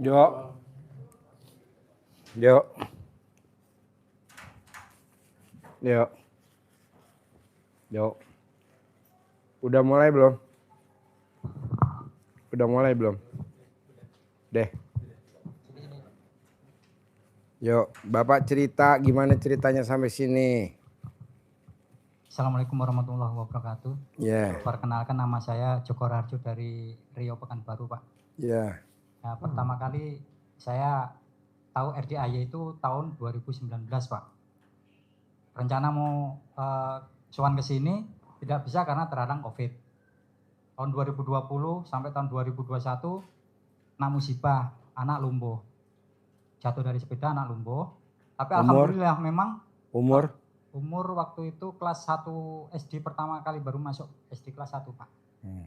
Yo, yo, yo, yo. Udah mulai belum? Udah mulai belum? Deh. Yo, Bapak cerita gimana ceritanya sampai sini? Assalamualaikum warahmatullahi wabarakatuh. Ya. Perkenalkan, nama saya Joko Rarjo dari Riau Pekanbaru, Pak. Ya. Nah, pertama kali saya tahu RDAY itu tahun 2019, Pak. Rencana mau sowan ke sini tidak bisa karena terhalang COVID. Tahun 2020 sampai tahun 2021 kena musibah, anak lumpuh. Jatuh dari sepeda, anak lumpuh. Tapi alhamdulillah memang umur waktu itu kelas 1 SD, pertama kali baru masuk SD kelas 1, Pak.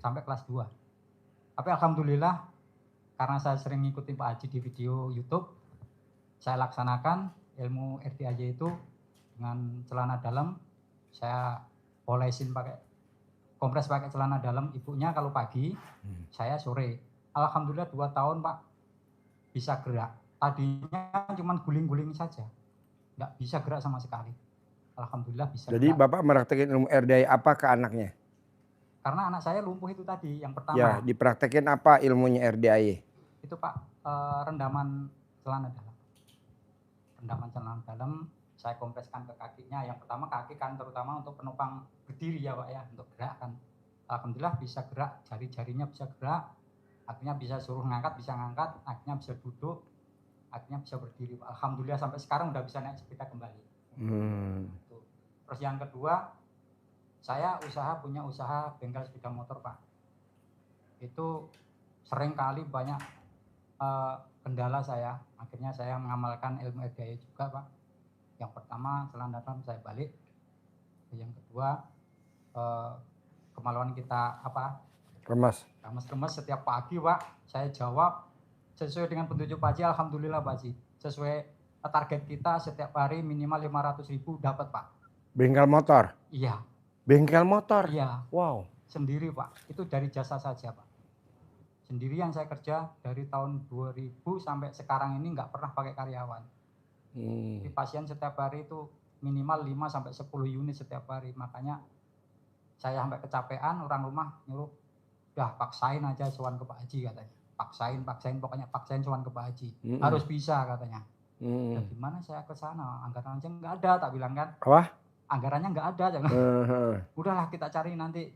Sampai kelas 2. Tapi alhamdulillah karena saya sering ngikutin Pak Haji di video YouTube, saya laksanakan ilmu RDAY itu dengan celana dalam. Saya polesin pakai kompres pakai celana dalam ibunya kalau pagi, saya sore. Alhamdulillah 2 tahun, Pak, bisa gerak. Tadinya cuma guling-guling saja, nggak bisa gerak sama sekali. Alhamdulillah bisa. Jadi gerak. Bapak meraktekin ilmu RDAY apa ke anaknya? Karena anak saya lumpuh itu tadi yang pertama. Ya, dipraktekin apa ilmunya RDAY? Itu, Pak, rendaman celana dalam. Rendaman celana dalam, saya kompreskan ke kakinya. Yang pertama kaki kan terutama untuk penopang berdiri ya, Pak ya, untuk gerak kan. Alhamdulillah bisa gerak, jari-jarinya bisa gerak, akhirnya bisa suruh ngangkat, bisa ngangkat, akhirnya bisa duduk, akhirnya bisa berdiri. Alhamdulillah sampai sekarang udah bisa naik sepeda kembali. Terus yang kedua, saya punya usaha bengkel sepeda motor, Pak. Itu sering kali banyak kendala saya. Akhirnya saya mengamalkan ilmu RDAY juga, Pak. Yang pertama, celana dalam saya balik. Yang kedua, kemaluan kita Remas setiap pagi, Pak. Saya jawab sesuai dengan petunjuk Pak Haji. Alhamdulillah, Pak Haji. Sesuai target kita setiap hari minimal 500.000 dapat, Pak. bengkel motor? Iya. Bengkel motor? Iya. Wow. Sendiri, Pak. Itu dari jasa saja, Pak. Sendirian saya kerja dari tahun 2000 sampai sekarang ini nggak pernah pakai karyawan. Jadi pasien setiap hari itu minimal 5 sampai 10 unit setiap hari. Makanya saya sampai kecapean, orang rumah nyuruh, "Udah paksain aja sowan ke Pak Haji," katanya. Paksain, pokoknya paksain sowan ke Pak Haji. Harus bisa, katanya. Ya gimana saya ke sana, anggaran aja nggak ada, tak bilang kan. Apa? Anggarannya nggak ada, jangan. Udahlah kita cari nanti.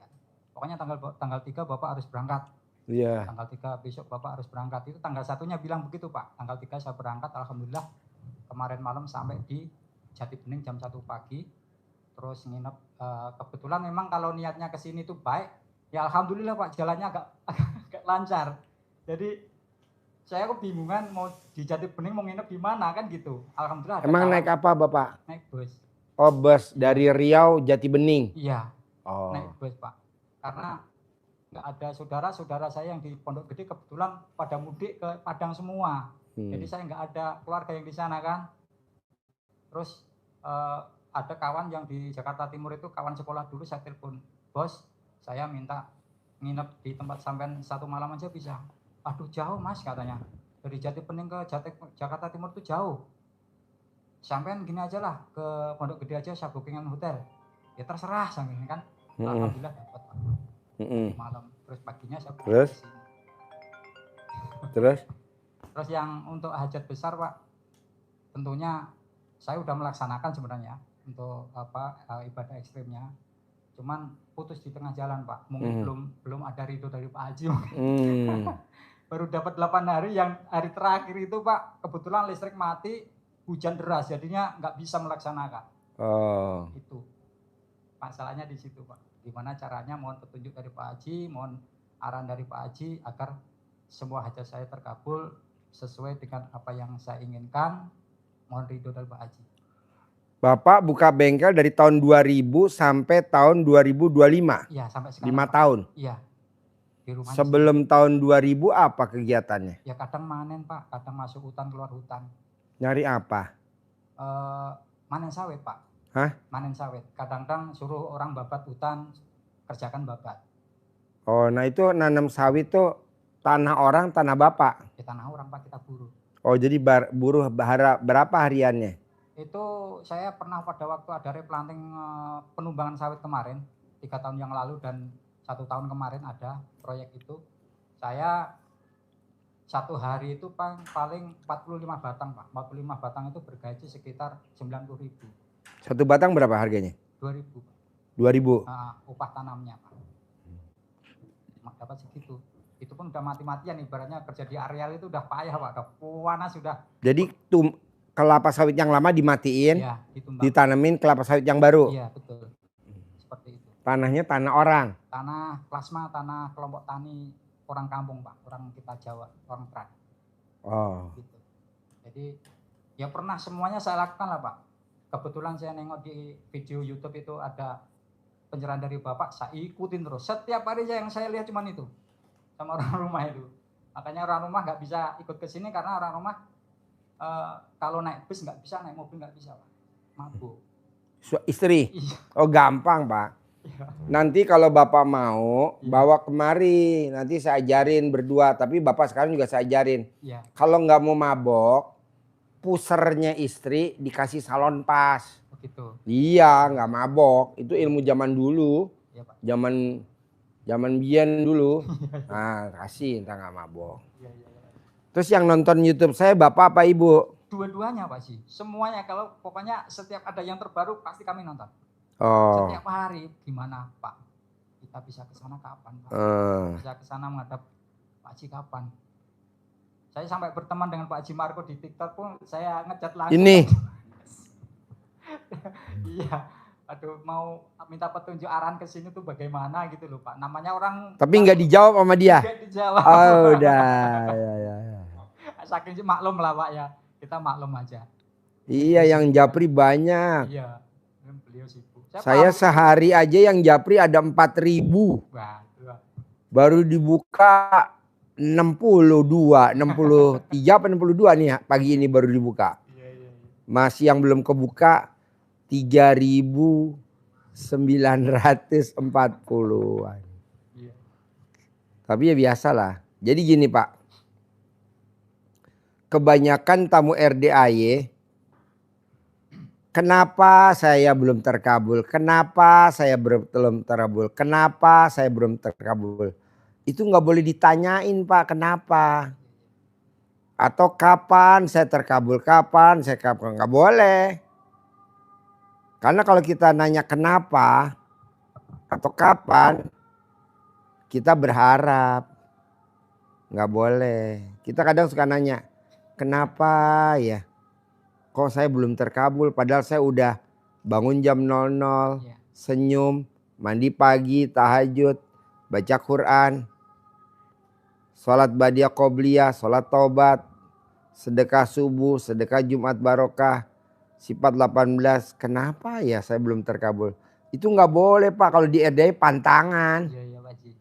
Pokoknya tanggal 3 Bapak harus berangkat. Iya. Tanggal 3 besok Bapak harus berangkat. Itu tanggal 1-nya bilang begitu, Pak. Tanggal 3 saya berangkat, alhamdulillah kemarin malam sampai di Jati Bening jam 1 pagi. Terus nginep, kebetulan memang kalau niatnya ke sini tuh baik, ya alhamdulillah, Pak, jalannya agak lancar. Jadi saya kebingungan mau di Jati Bening mau nginep di mana kan gitu. Alhamdulillah. Emang naik apa, Bapak? Naik bus. Oh, bus dari Riau Jati Bening. Iya. Oh. Naik bus, Pak. Karena nggak ada saudara-saudara saya yang di Pondok Gede, kebetulan pada mudik ke Padang semua. Jadi saya nggak ada keluarga yang di sana kan. Terus ada kawan yang di Jakarta Timur itu, kawan sekolah dulu, saya telepon, "Bos, saya minta nginep di tempat sampean 1 malam aja bisa." "Aduh jauh, Mas," katanya. "Dari Jati Bening ke Jakarta Timur itu jauh. Sampean gini aja lah, ke Pondok Gede aja, saya bookingan hotel." Ya terserah sampean kan. Alhamdulillah dapat, Pak. Malam, terus paginya saya Terus? Terus yang untuk hajat besar, Pak, tentunya saya udah melaksanakan sebenarnya untuk ibadah ekstrimnya. Cuman putus di tengah jalan, Pak. Mungkin belum ada ridho dari Pak Haji. Baru dapat 8 hari, yang hari terakhir itu, Pak, kebetulan listrik mati, hujan deras, jadinya nggak bisa melaksanakan. Itu masalahnya di situ, Pak. Gimana caranya, mohon petunjuk dari Pak Haji, mohon arahan dari Pak Haji agar semua hajat saya terkabul sesuai dengan apa yang saya inginkan. Mohon ridho dari Pak Haji. Bapak buka bengkel dari tahun 2000 sampai tahun 2025? Iya, sampai sekarang. 5 tahun? Iya. Di rumah. Sebelum tahun 2000 apa kegiatannya? Ya kadang manen, Pak, kadang masuk hutan, keluar hutan. Nyari apa? Manen sawit, Pak. Hah? Manen sawit. Kadang-kadang suruh orang babat hutan, kerjakan babat. Oh, nah itu nanam sawit tuh Tanah orang, tanah bapak. Di tanah orang Pak kita buruh. Oh jadi buruh berapa hariannya? Itu saya pernah pada waktu ada replanting penumbangan sawit kemarin 3 tahun yang lalu dan 1 tahun kemarin ada proyek itu. Saya 1 hari itu paling 45 batang Pak. 45 batang itu bergaji sekitar 90.000. 1 batang berapa harganya? 2.000 Pak. 2.000. Upah tanamnya Pak. Dapat segitu. Itu pun udah mati-matian, ibaratnya kerja di areal itu udah payah Pak. Udah panas sudah. Jadi kelapa sawit yang lama dimatiin, ya, ditanemin kelapa sawit yang baru. Iya betul. Seperti itu. Tanahnya tanah orang. Tanah plasma, tanah kelompok tani orang kampung Pak, orang kita Jawa, orang Trak. Oh. Gitu. Jadi ya pernah semuanya saya lakukan lah Pak. Kebetulan saya nengok di video YouTube itu ada pencerahan dari Bapak, saya ikutin terus. Setiap hari yang saya lihat cuma itu sama orang rumah itu. Makanya orang rumah nggak bisa ikut ke sini karena orang rumah kalau naik bus nggak bisa, naik mobil nggak bisa Pak. Mabuk. Istri? Iya. Oh gampang Pak. Iya. Nanti kalau Bapak mau bawa kemari, nanti saya ajarin berdua. Tapi Bapak sekarang juga saya ajarin. Iya. Kalau nggak mau mabok, pusernya istri dikasih salon pas. Begitu. Iya, nggak mabok. Itu ilmu zaman dulu. Iya Pak. Zaman biyen dulu. Nah, kasih entah nggak mabok. Iya. Terus yang nonton YouTube saya Bapak apa Ibu? Dua-duanya Pak sih. Semuanya, kalau pokoknya setiap ada yang terbaru pasti kami nonton. Oh. Setiap hari gimana Pak? Kita bisa ke sana kapan Pak? Bisa ke sana menghadap Pak Haji kapan? Saya sampai berteman dengan Pak Haji Marco di TikTok pun saya ngechat langsung. Ini. Iya. Aduh, mau minta petunjuk arahan ke sini tuh bagaimana gitu loh Pak. Namanya orang. Tapi nggak dijawab sama dia. Nggak dijawab. Oh udah. Ya. Saking maklum lah Pak ya. Kita maklum aja. Iya, yang japri banyak. Iya. Beliau sibuk. Saya sehari aja yang japri ada 4.000. Wah. Baru dibuka 62, 63 apa 62 nih ya, pagi ini baru dibuka. Iya. Masih yang belum kebuka 3.940-an. Iya. Tapi ya biasalah. Jadi gini Pak. Kebanyakan tamu RDAY, kenapa saya belum terkabul? Kenapa saya belum terkabul? Kenapa saya belum terkabul? Itu nggak boleh ditanyain Pak, kenapa? Atau kapan saya terkabul? Kapan saya terkabul? Nggak boleh. Karena kalau kita nanya kenapa atau kapan, kita berharap. Nggak boleh. Kita kadang suka nanya, kenapa ya? Kok saya belum terkabul? Padahal saya udah bangun jam 00, senyum, mandi pagi, tahajud, baca Quran, sholat badiah qobliyah, sholat taubat, sedekah subuh, sedekah Jumat barokah, sifat 18. Kenapa ya saya belum terkabul? Itu nggak boleh Pak, kalau di RDAY pantangan. Iya Pak Haji.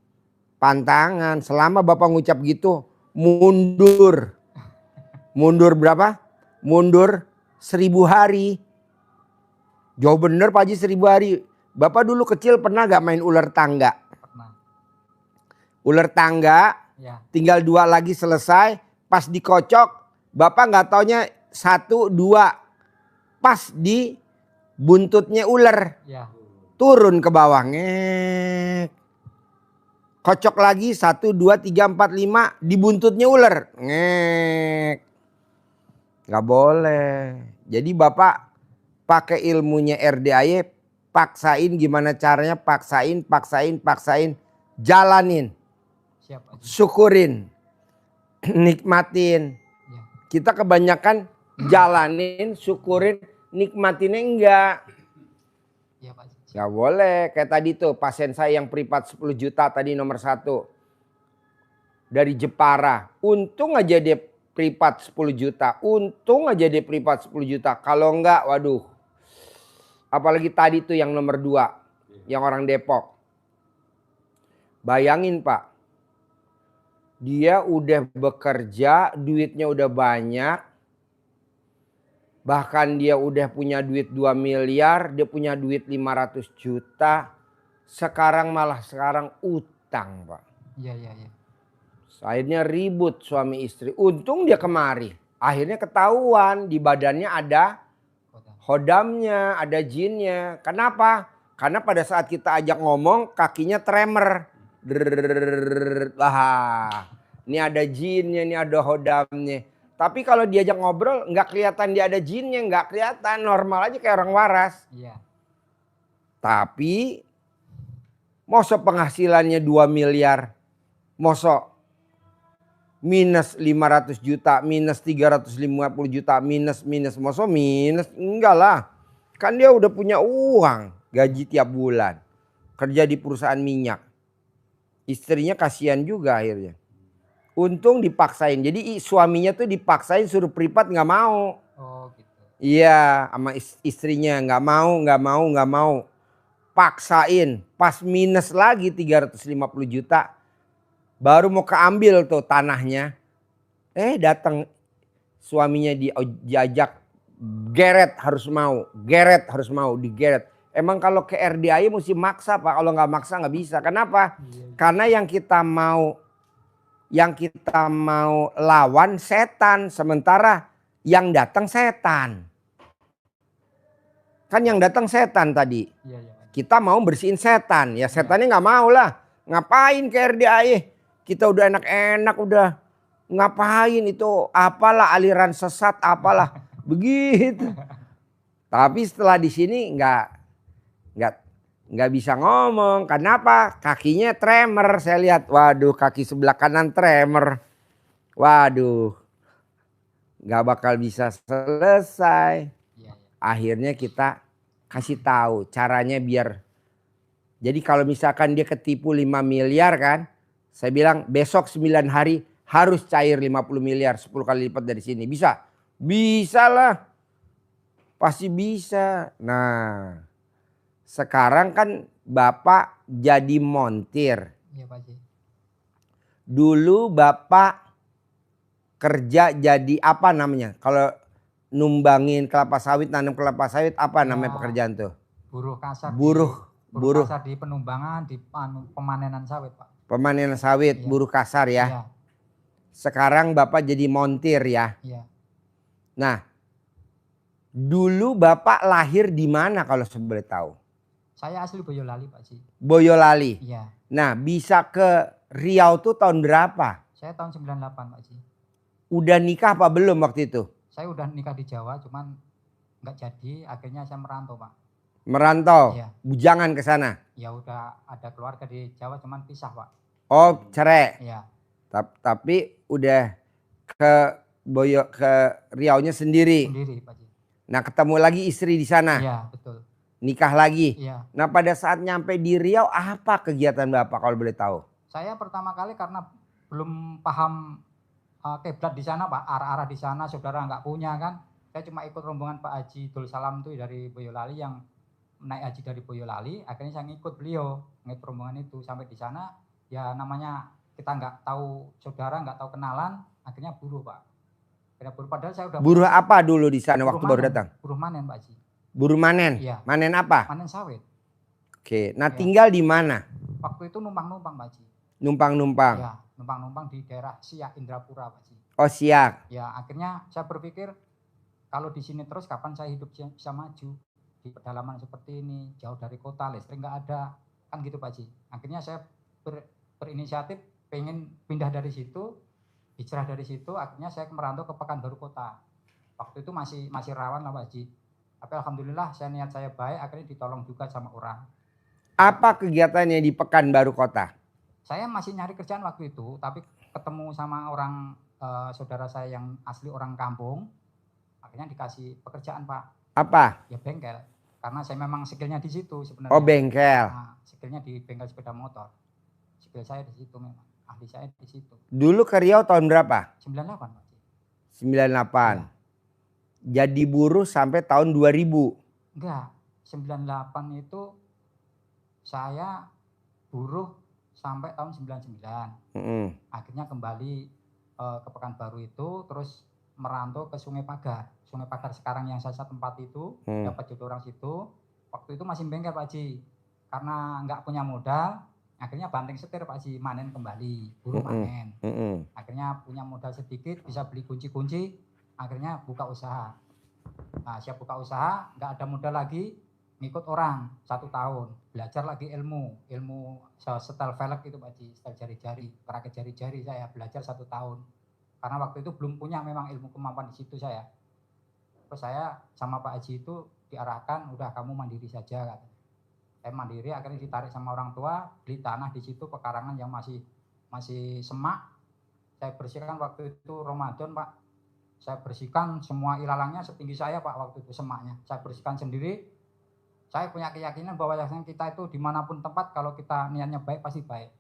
Pantangan. Selama Bapak ngucap gitu, mundur. Mundur berapa? Mundur 1000 hari. Jauh bener Pak Haji, 1000 hari. Bapak dulu kecil pernah gak main ular tangga? Pernah. Ular tangga, Ya. tinggal 2 lagi selesai. Pas dikocok, Bapak gak taunya 1, 2. Pas di buntutnya ular. Ya. Turun ke bawah. Ngek. Kocok lagi 1, 2, 3, 4, 5. Di buntutnya ular. Ngek. Gak boleh. Jadi Bapak pakai ilmunya RDAY, paksain gimana caranya, paksain. Jalanin. Siap Haji. Syukurin. Nikmatin. Ya. Kita kebanyakan jalanin, syukurin, nikmatinnya enggak. Iya Pak Haji. Gak boleh. Kayak tadi tuh pasien saya yang privat 10 juta tadi nomor 1. Dari Jepara. Untung aja dia privat 10 juta. Untung aja dia privat 10 juta. Kalau enggak, waduh. Apalagi tadi tuh yang nomor 2. Yang orang Depok. Bayangin Pak. Dia udah bekerja, duitnya udah banyak. Bahkan dia udah punya duit 2 miliar, dia punya duit 500 juta. Sekarang malah utang Pak. Iya. Akhirnya ribut suami istri. Untung dia kemari. Akhirnya ketahuan di badannya ada hodamnya, ada jinnya. Kenapa? Karena pada saat kita ajak ngomong kakinya tremor. Wah, ini ada jinnya, ini ada hodamnya. Tapi kalau diajak ngobrol nggak kelihatan dia ada jinnya, nggak kelihatan, normal aja kayak orang waras. Iya. Tapi mosok penghasilannya 2 miliar, mosok minus 500 juta, minus 350 juta, minus, mosok minus, enggak lah. Kan dia udah punya uang, gaji tiap bulan, kerja di perusahaan minyak. Istrinya kasihan juga akhirnya. Untung dipaksain, jadi suaminya tuh dipaksain suruh privat nggak mau. Oh gitu. Iya, sama istrinya nggak mau. Paksain, pas minus lagi 350 juta. Baru mau keambil tuh tanahnya. Datang suaminya diajak geret harus mau, digeret. Emang kalau ke RDAI mesti maksa Pak, kalau nggak maksa nggak bisa. Kenapa? Karena yang kita mau lawan setan, sementara yang datang setan. Kan yang datang setan tadi. Iya. Kita mau bersihin setan, ya setannya nggak mau lah. Ngapain ke RDAI? Kita udah enak-enak udah. Ngapain itu? Apalah aliran sesat, apalah begitu. Tapi setelah di sini nggak bisa ngomong. Kenapa? Kakinya tremor. Saya lihat, waduh kaki sebelah kanan tremor. Waduh, nggak bakal bisa selesai. Iya. Akhirnya kita kasih tahu caranya biar. Jadi kalau misalkan dia ketipu 5 miliar kan. Saya bilang besok 9 hari harus cair 50 miliar. 10 kali lipat dari sini. Bisa? Bisa lah. Pasti bisa. Nah sekarang kan Bapak jadi montir. Iya Pak Haji. Dulu Bapak kerja jadi apa namanya? Kalau numbangin kelapa sawit, nanam kelapa sawit apa namanya pekerjaan tuh? Buruh kasar. Buruh kasar di penumbangan, di pemanenan sawit Pak. Pemanenan sawit, Iya. buruh kasar ya. Iya. Sekarang Bapak jadi montir ya. Iya. Nah, dulu Bapak lahir di mana kalau boleh tahu? Saya asli Boyolali Pak Haji. Boyolali. Iya. Nah, bisa ke Riau tuh tahun berapa? Saya tahun 98 Pak Haji. Udah nikah apa belum waktu itu? Saya udah nikah di Jawa, cuman nggak jadi. Akhirnya saya merantau Pak. Merantau, Iya. bujangan ke sana. Ya udah ada keluarga di Jawa, cuman pisah Pak. Oh, cerai. Iya. Tapi udah ke Riaunya sendiri. Sendiri Pak Haji. Nah, ketemu lagi istri di sana. Iya betul. Nikah lagi. Iya. Nah, pada saat nyampe di Riau apa kegiatan Bapak kalau boleh tahu? Saya pertama kali karena belum paham kiblat di sana Pak, arah-arah di sana saudara nggak punya kan. Saya cuma ikut rombongan Pak Haji Dul Salam tuh dari Boyolali yang naik haji dari Boyolali. Akhirnya saya ngikut beliau, ngikut rombongan itu sampai di sana. Ya namanya kita nggak tahu saudara, nggak tahu kenalan, akhirnya buruh Pak. Akhirnya buruh, padahal saya udah buruh apa dulu di sana waktu baru manen, datang? Buruh manen Pak Haji. Buruh manen? Iya. Manen apa? Manen sawit. Oke, nah Iya. tinggal di mana? Waktu itu numpang-numpang Pak Haji. Numpang-numpang? Ya, numpang-numpang di daerah Siak, Indrapura Pak Haji. Oh Siak. Ya akhirnya saya berpikir kalau di sini terus kapan saya hidup bisa maju. Di pedalaman seperti ini, jauh dari kota, listrik nggak ada. Kan gitu Pak Haji. Akhirnya saya berinisiatif pengen pindah dari situ, hijrah dari situ, akhirnya saya merantau ke Pekanbaru Kota. Waktu itu masih rawan lah Pak Haji. Tapi alhamdulillah niat saya baik, akhirnya ditolong juga sama orang. Apa kegiatannya di Pekanbaru Kota? Saya masih nyari kerjaan waktu itu, tapi ketemu sama orang saudara saya yang asli orang kampung, akhirnya dikasih pekerjaan Pak. Apa? Ya bengkel, karena saya memang skillnya di situ sebenarnya. Oh bengkel. Nah, skillnya di bengkel sepeda motor. Skill saya di situ memang, ahli saya di situ. Dulu ke Riau tahun berapa? 98 Pak. 98. Ya. Jadi buruh sampai tahun 2000? Enggak, 98 itu saya buruh sampai tahun 99. Akhirnya kembali ke Pekanbaru itu, terus merantau ke Sungai Pagar. Sungai Pagar sekarang yang saya tempat itu, dapat jodoh orang situ. Waktu itu masih bengkel Pak Haji. Karena nggak punya modal, Akhirnya banting setir Pak Haji, manen kembali, buru manen. Akhirnya punya modal sedikit, bisa beli kunci-kunci, akhirnya buka usaha. Nah siap buka usaha, nggak ada modal lagi, ngikut orang 1 tahun, belajar lagi ilmu setel velg itu Pak Haji, setel jari-jari, perakit jari-jari saya belajar 1 tahun. Karena waktu itu belum punya memang ilmu kemampuan di situ saya. Terus saya sama Pak Haji itu diarahkan, udah kamu mandiri saja kata. Saya mandiri, akhirnya ditarik sama orang tua, beli tanah di situ pekarangan yang masih semak. Saya bersihkan waktu itu Ramadan Pak. Saya bersihkan semua ilalangnya setinggi saya Pak waktu itu semaknya. Saya bersihkan sendiri. Saya punya keyakinan bahwa kita itu dimanapun tempat kalau kita niatnya baik pasti baik.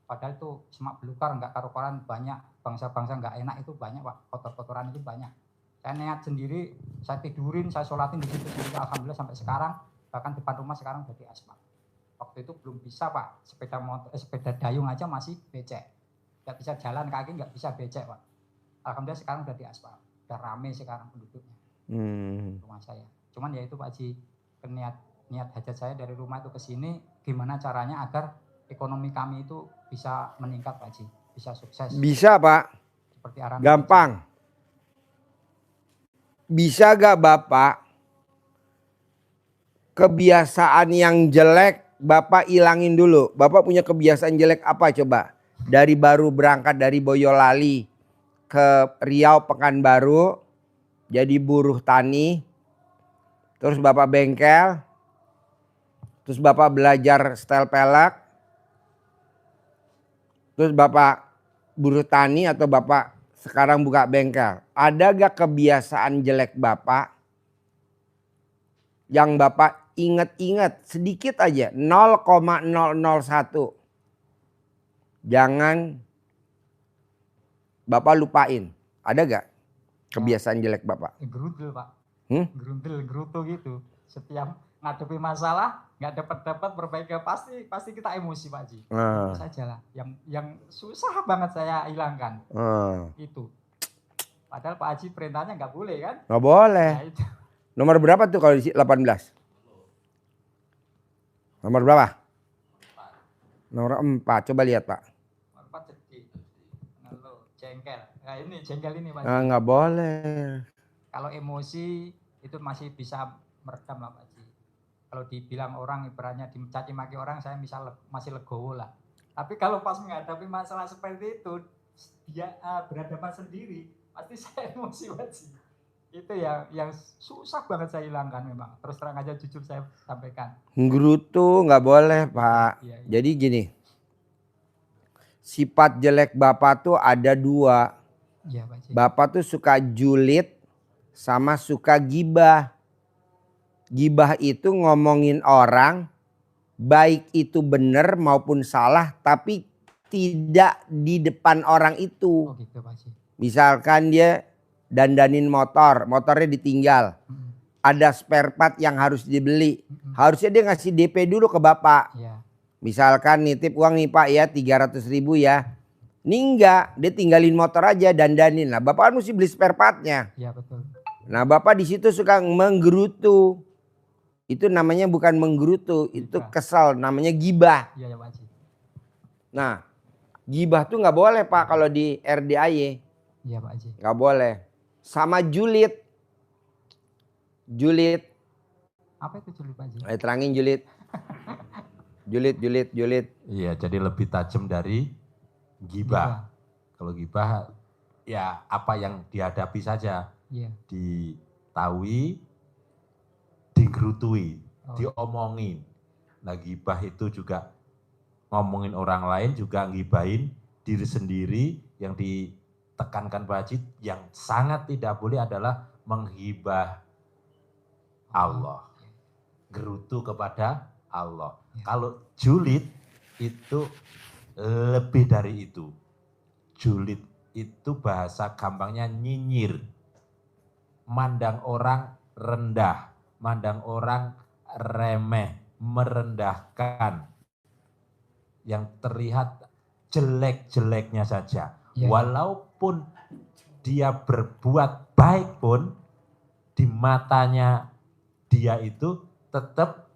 Padahal itu semak belukar, nggak karu-karuan, banyak bangsa-bangsa nggak enak itu banyak Pak, kotor-kotoran itu banyak. Saya niat sendiri, saya tidurin, saya sholatin di situ sendiri, alhamdulillah sampai sekarang, bahkan depan rumah sekarang udah di aspal. Waktu itu belum bisa Pak, sepeda dayung aja masih becek, nggak bisa jalan kaki, nggak bisa becek Pak. Alhamdulillah sekarang udah di aspal, udah rame sekarang penduduknya rumah saya. Cuman ya itu Pak Haji, niat hajat saya dari rumah itu ke sini, gimana caranya agar ekonomi kami itu bisa meningkat Pak Haji, bisa sukses. Bisa Pak. Seperti arahan gampang. Bisa gak Bapak kebiasaan yang jelek Bapak ilangin dulu. Bapak punya kebiasaan jelek apa coba? Dari baru berangkat dari Boyolali ke Riau Pekanbaru, jadi buruh tani, terus Bapak bengkel, terus Bapak belajar setel pelek, terus Bapak buruh tani atau Bapak sekarang buka bengkel. Ada gak kebiasaan jelek Bapak yang Bapak ingat-ingat sedikit aja, 0,001. Jangan Bapak lupain. Ada gak kebiasaan jelek Bapak? Gerundel Pak. Gerutu gitu. Setiap ngadepi masalah nggak dapat perbaiki pasti kita emosi Pak Haji. Itu saja lah. Yang susah banget saya hilangkan. Itu. Padahal Pak Haji perintahnya nggak boleh kan? Nggak boleh. Nah, itu. Nomor berapa tuh kalau di 18? Nomor berapa? 4. Nomor 4. Coba lihat Pak. Nomor 4 sedih. Jengkel. Nah ini jengkel ini Pak. Nggak boleh. Kalau emosi itu masih bisa meredam lah Pak Haji. Kalau dibilang orang ibaratnya dicaci maki orang saya masih legowo lah. Tapi kalau pas menghadapi masalah seperti itu dia berhadapan sendiri pasti saya emosi Pak Haji. Itu yang susah banget saya hilangkan memang. Terus terang aja jujur saya sampaikan. Gerutu nggak boleh Pak. Iya. Jadi gini, sifat jelek Bapak tuh ada 2. Iya, Pak Haji. Bapak tuh suka julid sama suka gibah. Gibah itu ngomongin orang, baik itu benar maupun salah, tapi tidak di depan orang itu. Oh gitu, Pak Haji. Misalkan dia dandanin motornya ditinggal. Ada spare part yang harus dibeli. Harusnya dia ngasih DP dulu ke Bapak. Ya. Misalkan nitip uang nih Pak ya 300.000 ya. Ini enggak, dia tinggalin motor aja dandanin. Nah Bapak kan mesti beli spare partnya. Ya betul. Nah Bapak di situ suka menggerutu. Itu namanya bukan menggerutu, itu kesal, namanya gibah. Iya ya Pak Haji. Nah, gibah tuh nggak boleh Pak kalau di RDAY. Iya Pak Haji. Nggak boleh. Sama julid. Julid. Apa itu julid Pak Haji? Terangin julid. Julid. Iya, jadi lebih tajam dari gibah. Kalau gibah ya apa yang dihadapi saja. Iya. Ditahui, digerutui, diomongin. Nah gibah itu juga ngomongin orang lain, juga ngibahin diri sendiri. Yang ditekankan Pak Haji yang sangat tidak boleh adalah menghibah Allah. Gerutu kepada Allah. Kalau julid itu lebih dari itu. Julid itu bahasa gampangnya nyinyir. Mandang orang rendah. Mandang orang remeh, merendahkan, yang terlihat jelek-jeleknya saja. Ya. Walaupun dia berbuat baik pun, di matanya dia itu tetap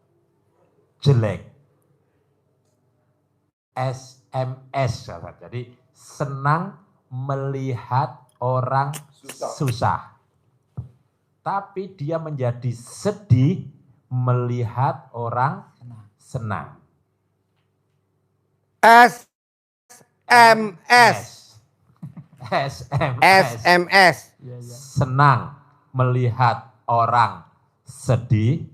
jelek. SMS. Jadi senang melihat orang susah. Tapi dia menjadi sedih melihat orang senang. SMS. SMS. Senang melihat orang sedih.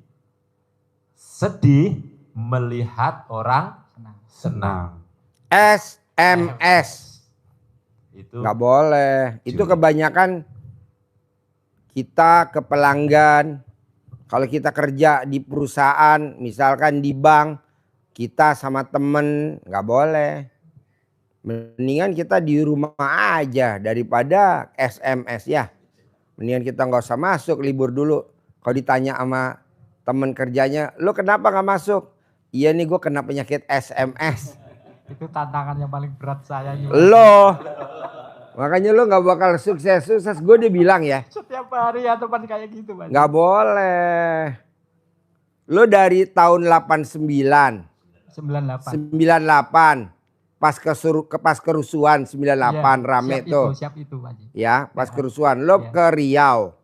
Sedih melihat orang senang. SMS. Itu Nggak boleh. Itu kebanyakan kita ke pelanggan. Kalau kita kerja di perusahaan, misalkan di bank, kita sama temen nggak boleh. Mendingan kita di rumah aja daripada SMS ya. Mendingan kita nggak usah masuk, libur dulu. Kalau ditanya sama temen kerjanya, lo kenapa nggak masuk? Iya nih gue kena penyakit SMS. Itu tantangan yang paling berat saya. Lo, makanya lo nggak bakal sukses. Gue udah bilang ya. Setiap hari ya teman kayak gitu, Pak. Nggak boleh. Lo dari tahun 89. 98. Pas kerusuhan 98 ya, rame tuh. Siap itu, Pak. Ya, pas kerusuhan lo ke Riau.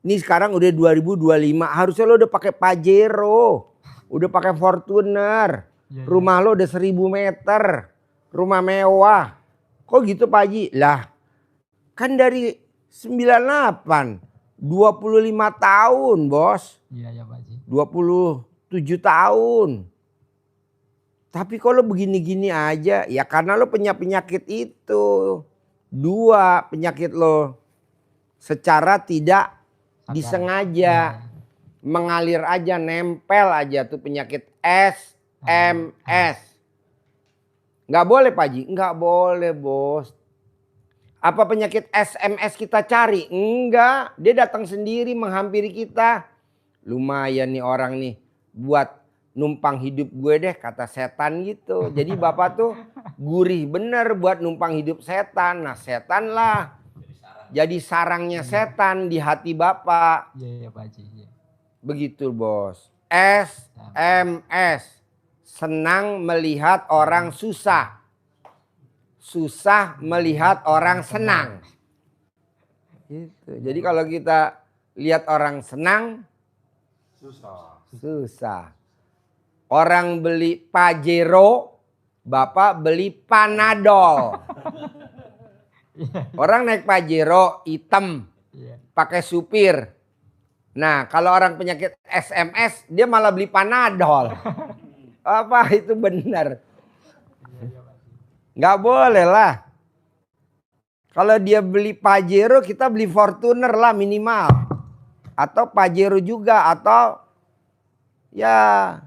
Ini sekarang udah 2025, harusnya lo udah pakai Pajero, udah pakai Fortuner. Rumah lo udah 1000 meter, rumah mewah. Kok gitu Pak Haji? Lah, kan dari 98, 25 tahun bos. Iya Pak Haji. 27 tahun. Tapi kalau begini-gini aja, ya karena lo punya penyakit itu. 2 penyakit lo. Secara tidak disengaja. Mengalir aja, nempel aja tuh penyakit SMS. Nggak boleh Pak Haji? Nggak boleh bos. Apa penyakit SMS kita cari? Enggak, dia datang sendiri menghampiri kita. Lumayan nih orang nih buat numpang hidup gue deh, kata setan gitu. Jadi Bapak tuh gurih bener buat numpang hidup setan. Nah setan lah jadi sarangnya setan di hati Bapak. Iya Pak Haji. Begitu bos. SMS. Senang melihat orang susah. Susah melihat orang senang. Gitu. Jadi kalau kita lihat orang senang, susah. Orang beli Pajero, Bapak beli Panadol. Orang naik Pajero hitam, pakai supir. Nah kalau orang penyakit SMS, dia malah beli Panadol. Apa itu benar? Nggak boleh lah. Kalau dia beli Pajero, kita beli Fortuner lah minimal. Atau Pajero juga, atau ya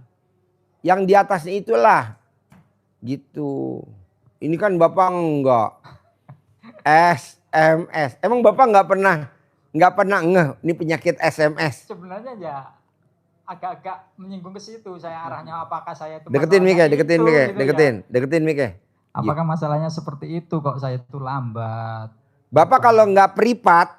yang di atasnya itulah. Gitu. Ini kan Bapak enggak. SMS. Emang Bapak nggak pernah ngeh ini penyakit SMS? Sebenarnya ya agak-agak menyinggung ke situ. Saya arahnya apakah saya itu deketin Mike. Apakah masalahnya seperti itu kok saya itu lambat? Bapak kalau nggak privat,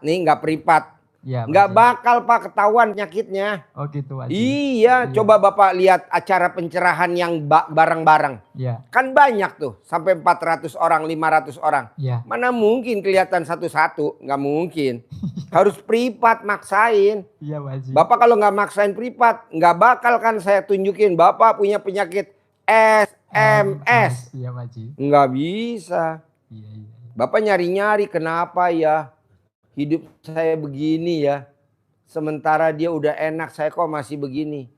ya, nggak bakal Pak ketahuan penyakitnya. Oh gitu aja. Iya, coba Bapak lihat acara pencerahan yang bareng-bareng. Iya. Kan banyak tuh, sampai 400 orang, 500 orang. Iya. Mana mungkin kelihatan satu-satu, nggak mungkin. Harus privat maksain. Iya Pak Haji. Bapak kalau nggak maksain privat, nggak bakal kan saya tunjukin Bapak punya penyakit SMS. Iya Pak Haji. Nggak bisa. Iya. Bapak nyari-nyari kenapa ya hidup saya begini ya. Sementara dia udah enak, saya kok masih begini.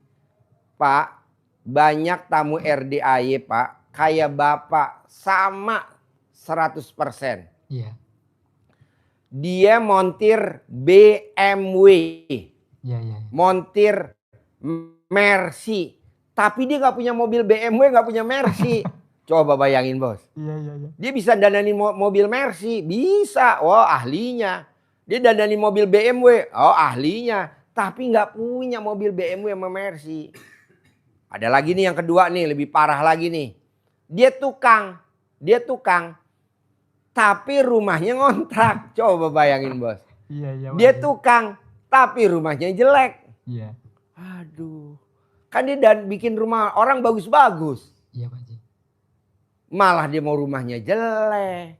Pak, banyak tamu RDAY Pak, kayak Bapak sama 100%. Iya. Dia montir BMW. Iya. Montir Mercy. Tapi dia gak punya mobil BMW, gak punya Mercy. Coba bayangin bos. Iya. Dia bisa dandanin mobil Mercy, bisa. Wah ahlinya. Dia dandanin mobil BMW, oh ahlinya. Tapi nggak punya mobil BMW sama Mercy. Ada lagi nih yang kedua nih, lebih parah lagi nih. Dia tukang. Tapi rumahnya ngontrak. Coba bayangin bos. Iya. Dia tukang, tapi rumahnya jelek. Iya. Aduh. Kan dia bikin rumah orang bagus-bagus. Iya Pak Haji. Malah dia mau rumahnya jelek.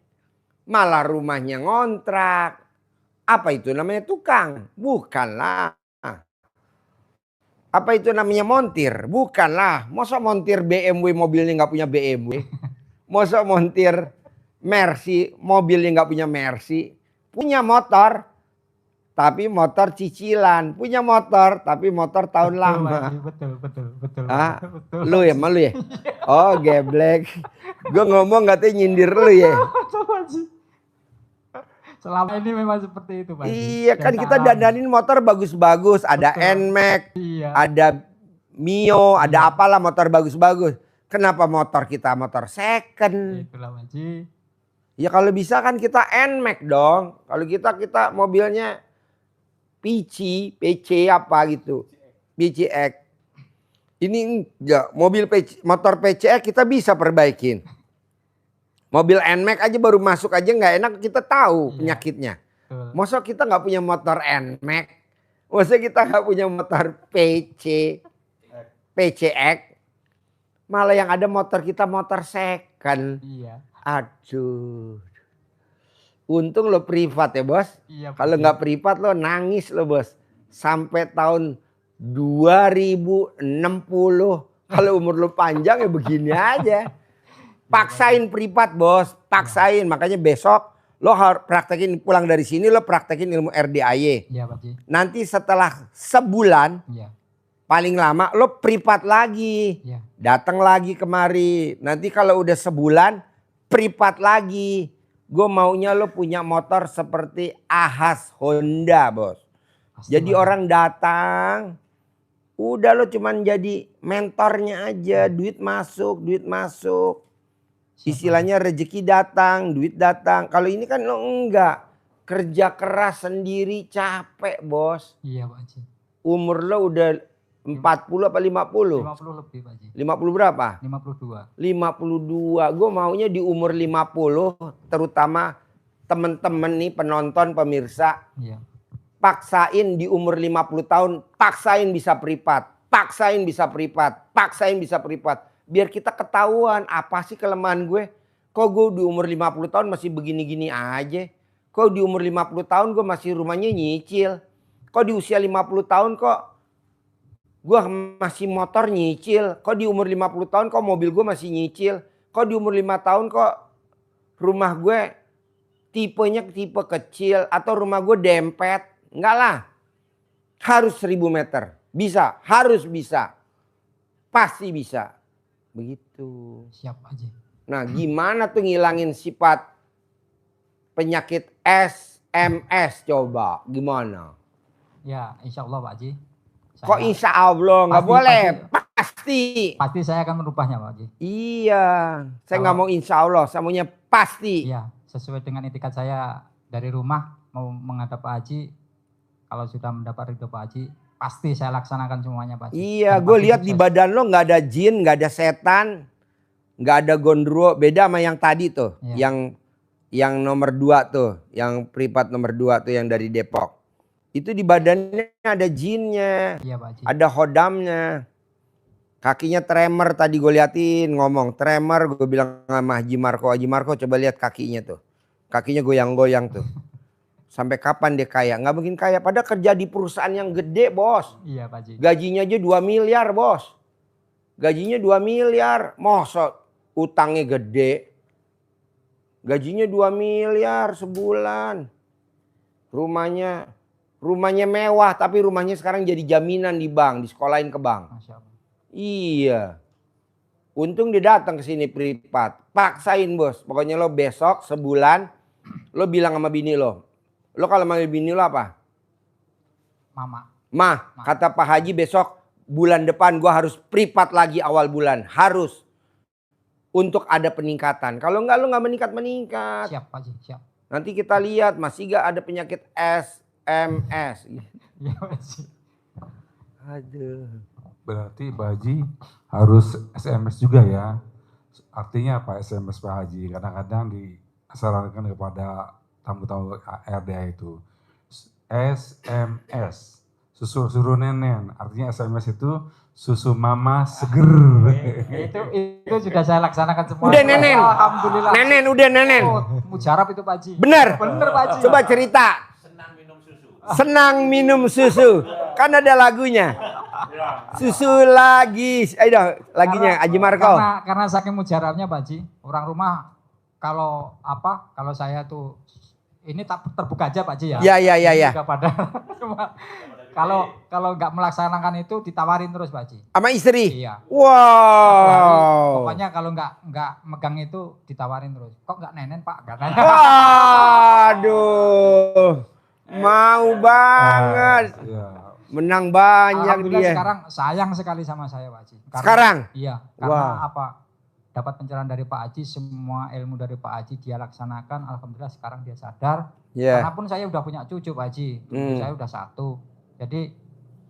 Malah rumahnya ngontrak. Apa itu namanya tukang? Bukanlah. Apa itu namanya montir? Bukanlah. Masa montir BMW mobilnya nggak punya BMW? Masa montir Mercy mobilnya nggak punya Mercy? Punya motor, tapi motor cicilan. Punya motor, tapi motor tahun lama. Betul. Lu ya, malu ya? Oh, geblek. Gue ngomong katanya nyindir lu ya. Selama ini memang seperti itu, Pak. Iya, kan kita dandanin motor bagus-bagus. Ada NMAX, ada Mio, ada apalah motor bagus-bagus. Kenapa motor kita motor second? Itulah, Pak Haji. Ya kalau bisa kan kita NMAX dong. Kalau kita mobilnya PC apa gitu. PCX. Ini enggak, motor PCX kita bisa perbaikin. Mobil NMAX aja baru masuk aja nggak enak, kita tahu penyakitnya. Masa kita nggak punya motor NMAX? Masa kita nggak punya motor PCX? Malah yang ada motor kita motor second. Iya. Aduh. Untung lo privat ya bos. Iya, kalau nggak privat lo nangis lo bos. Sampai tahun 2060. Kalau umur lo panjang ya begini aja. Paksain privat bos, paksain. Makanya besok lo harus praktekin, pulang dari sini lo praktekin ilmu RDAY. Iya Pak Haji. Nanti setelah sebulan, paling lama lo privat lagi. Datang lagi kemari. Nanti kalau udah sebulan, privat lagi. Gue maunya lo punya motor seperti Ahas Honda bos. Jadi orang datang, udah lo cuman jadi mentornya aja. Duit masuk. Istilahnya rezeki datang, duit datang. Kalau ini kan lo enggak. Kerja keras sendiri capek bos. Iya Pak Haji. Umur lo udah 40 apa 50? 50 lebih Pak Haji. 50 berapa? 52. 52. Gue maunya di umur 50. Terutama temen-temen nih penonton pemirsa. Iya. Paksain di umur 50 tahun. Paksain bisa privat. Paksain bisa privat. Biar kita ketahuan apa sih kelemahan gue. Kok gue di umur 50 tahun masih begini-gini aja. Kok di umur 50 tahun gue masih rumahnya nyicil. Kok di usia 50 tahun kok gue masih motor nyicil. Kok di umur 50 tahun kok mobil gue masih nyicil. Kok di umur 5 tahun kok rumah gue tipenya tipe kecil. Atau rumah gue dempet. Enggak lah. Harus 1000 meter. Bisa. Harus bisa. Pasti bisa. Begitu. Siap Pak Haji. Nah gimana tuh ngilangin sifat penyakit SMS coba. Gimana? Ya insya Allah Pak Haji. Kok insya Allah nggak boleh? Pasti. Pasti saya akan merubahnya Pak Haji. Iya. Saya nggak mau insya Allah. Saya maunya pasti. Iya. Sesuai dengan itikat saya dari rumah mau menghadap Pak Haji. Kalau sudah mendapat ridho Pak Haji. Pasti saya laksanakan semuanya Pak Haji. Iya, gue lihat di badan lo nggak ada jin, nggak ada setan, nggak ada gondro. Beda sama yang tadi tuh, yang nomor 2 tuh, yang privat nomor 2 tuh yang dari Depok. Itu di badannya ada jinnya, ada hodamnya. Kakinya tremor tadi gue liatin ngomong tremor. Gue bilang sama Haji Marco coba lihat kakinya tuh, kakinya goyang-goyang tuh. Sampai kapan dia kaya? Nggak mungkin kaya. Padahal kerja di perusahaan yang gede bos. Iya Pak Haji. Gajinya aja 2 miliar bos. Gajinya 2 miliar. Masa utangnya gede. Gajinya 2 miliar sebulan. Rumahnya mewah. Tapi rumahnya sekarang jadi jaminan di bank. Disekolahin ke bank. Masya Allah. Iya. Untung dia datang ke sini privat. Paksain bos. Pokoknya lo besok sebulan. Lo bilang sama bini lo. Lo kalau manggil bini lo apa? Mah, kata Pak Haji besok bulan depan gua harus privat lagi awal bulan. Harus. Untuk ada peningkatan. Kalau enggak lo enggak meningkat. Siap Pak Haji, siap. Nanti kita lihat masih gak ada penyakit SMS. Iya Pak Haji. Aduh. Berarti Pak Haji harus SMS juga ya. Artinya apa SMS Pak Haji? Kadang-kadang disarankan kepada tamu-tamu RDA itu SMS suruh nenen, artinya SMS itu susu mama seger. Itu juga saya laksanakan semua. Udah nenen. Alhamdulillah. Nenen udah nenen. Oh, mujarab itu Pak Haji. Bener. Bener Pak Haji. Coba cerita. Senang minum susu. Kan ada lagunya. Susu lagi. Ayo laginya Haji Marco. Karena saking mujarabnya Pak Haji, orang rumah kalau saya tuh ini tak terbuka aja Pak Haji ya. Iya. Pada kalau nggak melaksanakan itu ditawarin terus Pak Haji. Sama istri? Iya. Wow. Pokoknya kalau nggak megang itu ditawarin terus. Kok nggak nenen Pak? Katanya. Waduh. Mau banget. Menang banyak Alhamdulillah dia. sekarang sayang sekali sama saya Pak Haji. Sekarang? Iya. Karena dapat pencerahan dari Pak Haji, semua ilmu dari Pak Haji dia laksanakan. Alhamdulillah sekarang dia sadar. Yeah. Karena pun saya udah punya cucu Pak Haji. Cucu saya udah 1. Jadi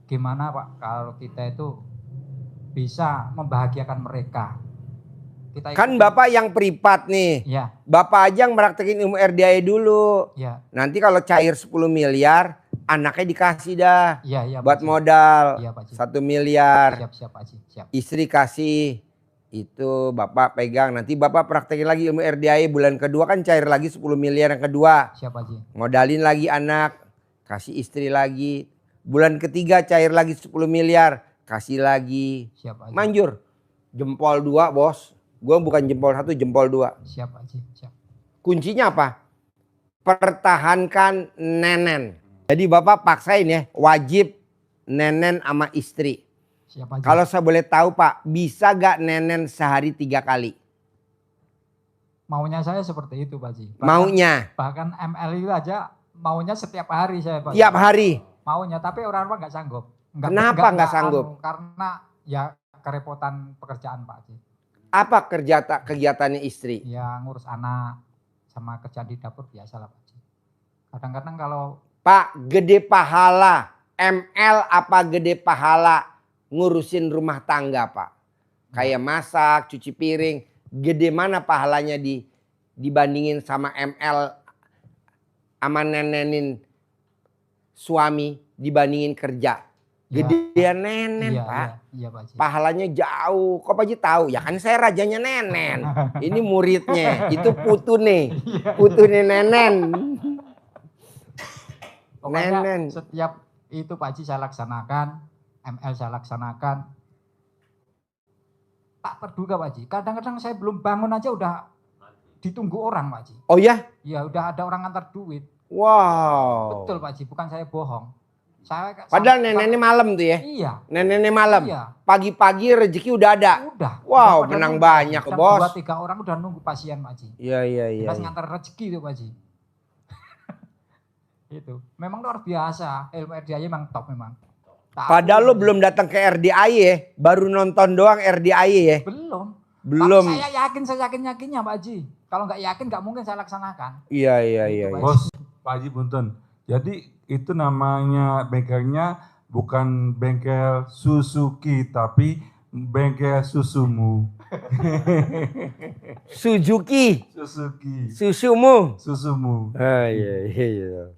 gimana Pak kalau kita itu bisa membahagiakan mereka. Kan Bapak yang privat nih. Ya. Bapak aja yang praktekin ilmu RDI dulu. Ya. Nanti kalau cair 10 miliar, anaknya dikasih dah. Iya, buat Pak Haji. Modal. Iya, Pak Haji. 1 miliar. Siap Pak Haji. Siap. Istri kasih. Itu Bapak pegang. Nanti Bapak praktekin lagi ilmu RDI. Bulan kedua kan cair lagi 10 miliar yang kedua. Siap Pak Haji. Modalin lagi anak. Kasih istri lagi. Bulan ketiga cair lagi 10 miliar. Kasih lagi. Siap Pak Haji. Manjur. Jempol 2 bos. Gue bukan jempol 1, jempol 2. Siap Pak Haji. Siap. Kuncinya apa? Pertahankan nenen. Jadi Bapak paksain ya. Wajib nenen sama istri. Siap Pak Haji. Kalau saya boleh tahu Pak. Bisa gak nenen sehari 3 kali? Maunya saya seperti itu Pak Haji. Maunya? Bahkan ML itu aja maunya setiap hari saya Pak. Tiap hari? Maunya, tapi orang-orang nggak sanggup. Kenapa nggak sanggup? Karena ya kerepotan pekerjaan Pak Haji. Apa kegiatannya istri? Ya ngurus anak sama kerja di dapur biasa lah Pak Haji. Kadang-kadang kalau Pak, gede pahala. ML apa gede pahala ngurusin rumah tangga Pak? Kayak masak, cuci piring. Gede mana pahalanya dibandingin sama ML sama nenenin suami dibandingin kerja? Gedean nenen Pak. Iya Pak Haji. Pahalanya jauh. Kok Pak Haji tahu? Ya kan saya rajanya nenen. Ini muridnya. Itu putu nih. Putu nih nenen. Pokoknya Nenen. setiap itu Pak Haji saya laksanakan. ML saya laksanakan. Tak terduga Pak Haji. Kadang-kadang saya belum bangun aja udah ditunggu orang Pak Haji. Oh ya? Ya udah ada orang antar duit. Wow. Betul Pak Haji, bukan saya bohong. Padahal neneknya malam tuh ya? Iya. Neneknya malam? Iya. Pagi-pagi rezeki udah ada? Udah. Wow, udah menang nunggu. banyak Dan bos. 2-3 orang udah nunggu pasien Pak Haji. Iya. Pas ngantar rezeki itu Pak Haji. Itu. Memang luar biasa. Ilmu RDI memang top memang. Padahal lo belum datang ke RDI ya? Baru nonton doang RDI ya? Belum. Belum. Tapi saya yakin-yakinnya Pak Haji. Kalau nggak yakin nggak mungkin saya laksanakan. Iya. Pak Bos, Pak Haji Punten. Jadi itu namanya bengkelnya bukan bengkel Suzuki tapi bengkel susumu. Suzuki. Susumu. Iya.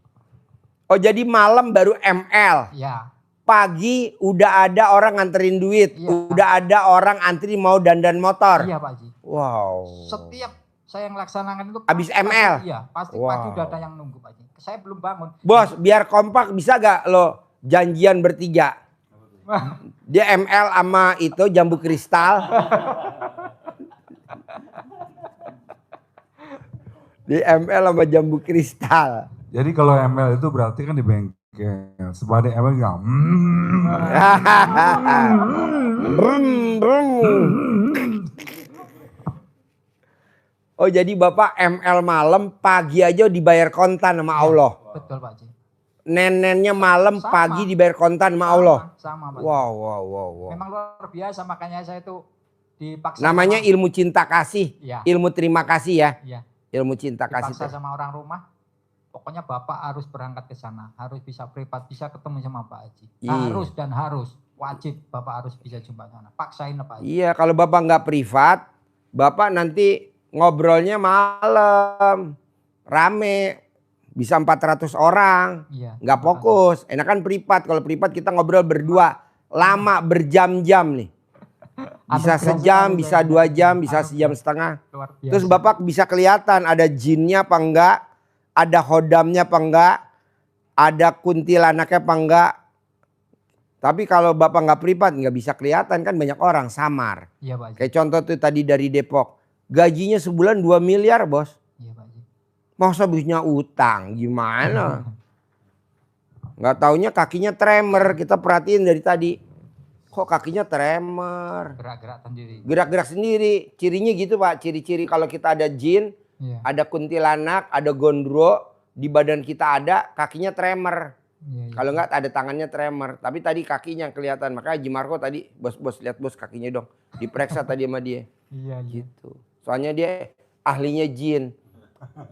Oh jadi malam baru ML. Iya. Pagi udah ada orang nganterin duit. Iya. Udah ada orang antri mau dandan motor. Iya Pak Haji. Wow. Setiap saya yang laksanakan itu Abis pasti, ML? Iya, pasti Wow. pagi udah ada yang nunggu Pak Haji. Saya belum bangun. Bos, biar kompak bisa gak lo janjian bertiga? Dia ML sama itu jambu kristal. Dia ML sama jambu kristal. Jadi kalau ML itu berarti kan di bengkel. Sebagai ML nggak. Oh jadi Bapak ML malam, pagi aja dibayar kontan sama Allah. Betul Pak Haji. Nenennya malam, Sama. pagi dibayar kontan sama Allah. Sama Pak Haji. Wow. Memang luar biasa, makanya saya itu dipaksa. Namanya sama, ilmu cinta kasih, Iya. ilmu terima kasih ya. Iya. Ilmu cinta kasih. Dipaksa sama orang rumah. Pokoknya Bapak harus berangkat ke sana, harus bisa privat, bisa ketemu sama Pak Haji. Iya. Harus dan harus, wajib Bapak harus bisa jumpa sana. Paksain Pak Haji. Iya, kalau Bapak nggak privat, Bapak nanti ngobrolnya malam, rame, bisa 400 orang, Iya. nggak fokus. Enakan privat, kalau privat kita ngobrol berdua, lama berjam-jam nih. Bisa sejam, bisa 2 jam, bisa sejam setengah. Terus Bapak bisa kelihatan ada jinnya apa enggak, ada hodamnya apa enggak, ada kuntilanaknya apa enggak. Tapi kalau Bapak nggak privat nggak bisa kelihatan, kan banyak orang samar. Iya Pak Haji. Kayak contoh tuh tadi dari Depok, gajinya sebulan 2 miliar bos. Iya Pak Haji. Masa bisnya utang gimana? Nggak taunya kakinya tremor, kita perhatiin dari tadi. Kok kakinya tremor? Gerak-gerak sendiri. Gerak-gerak sendiri. Cirinya gitu Pak, ciri-ciri kalau kita ada jin, Iya. ada kuntilanak, ada gondro, di badan kita ada, kakinya tremor. Iya, iya. Kalau nggak ada tangannya tremor. Tapi tadi kakinya yang kelihatan. Makanya Haji Marco tadi, bos lihat bos kakinya dong. Diperiksa tadi sama dia. Iya, iya. Gitu. Soalnya dia ahlinya jin.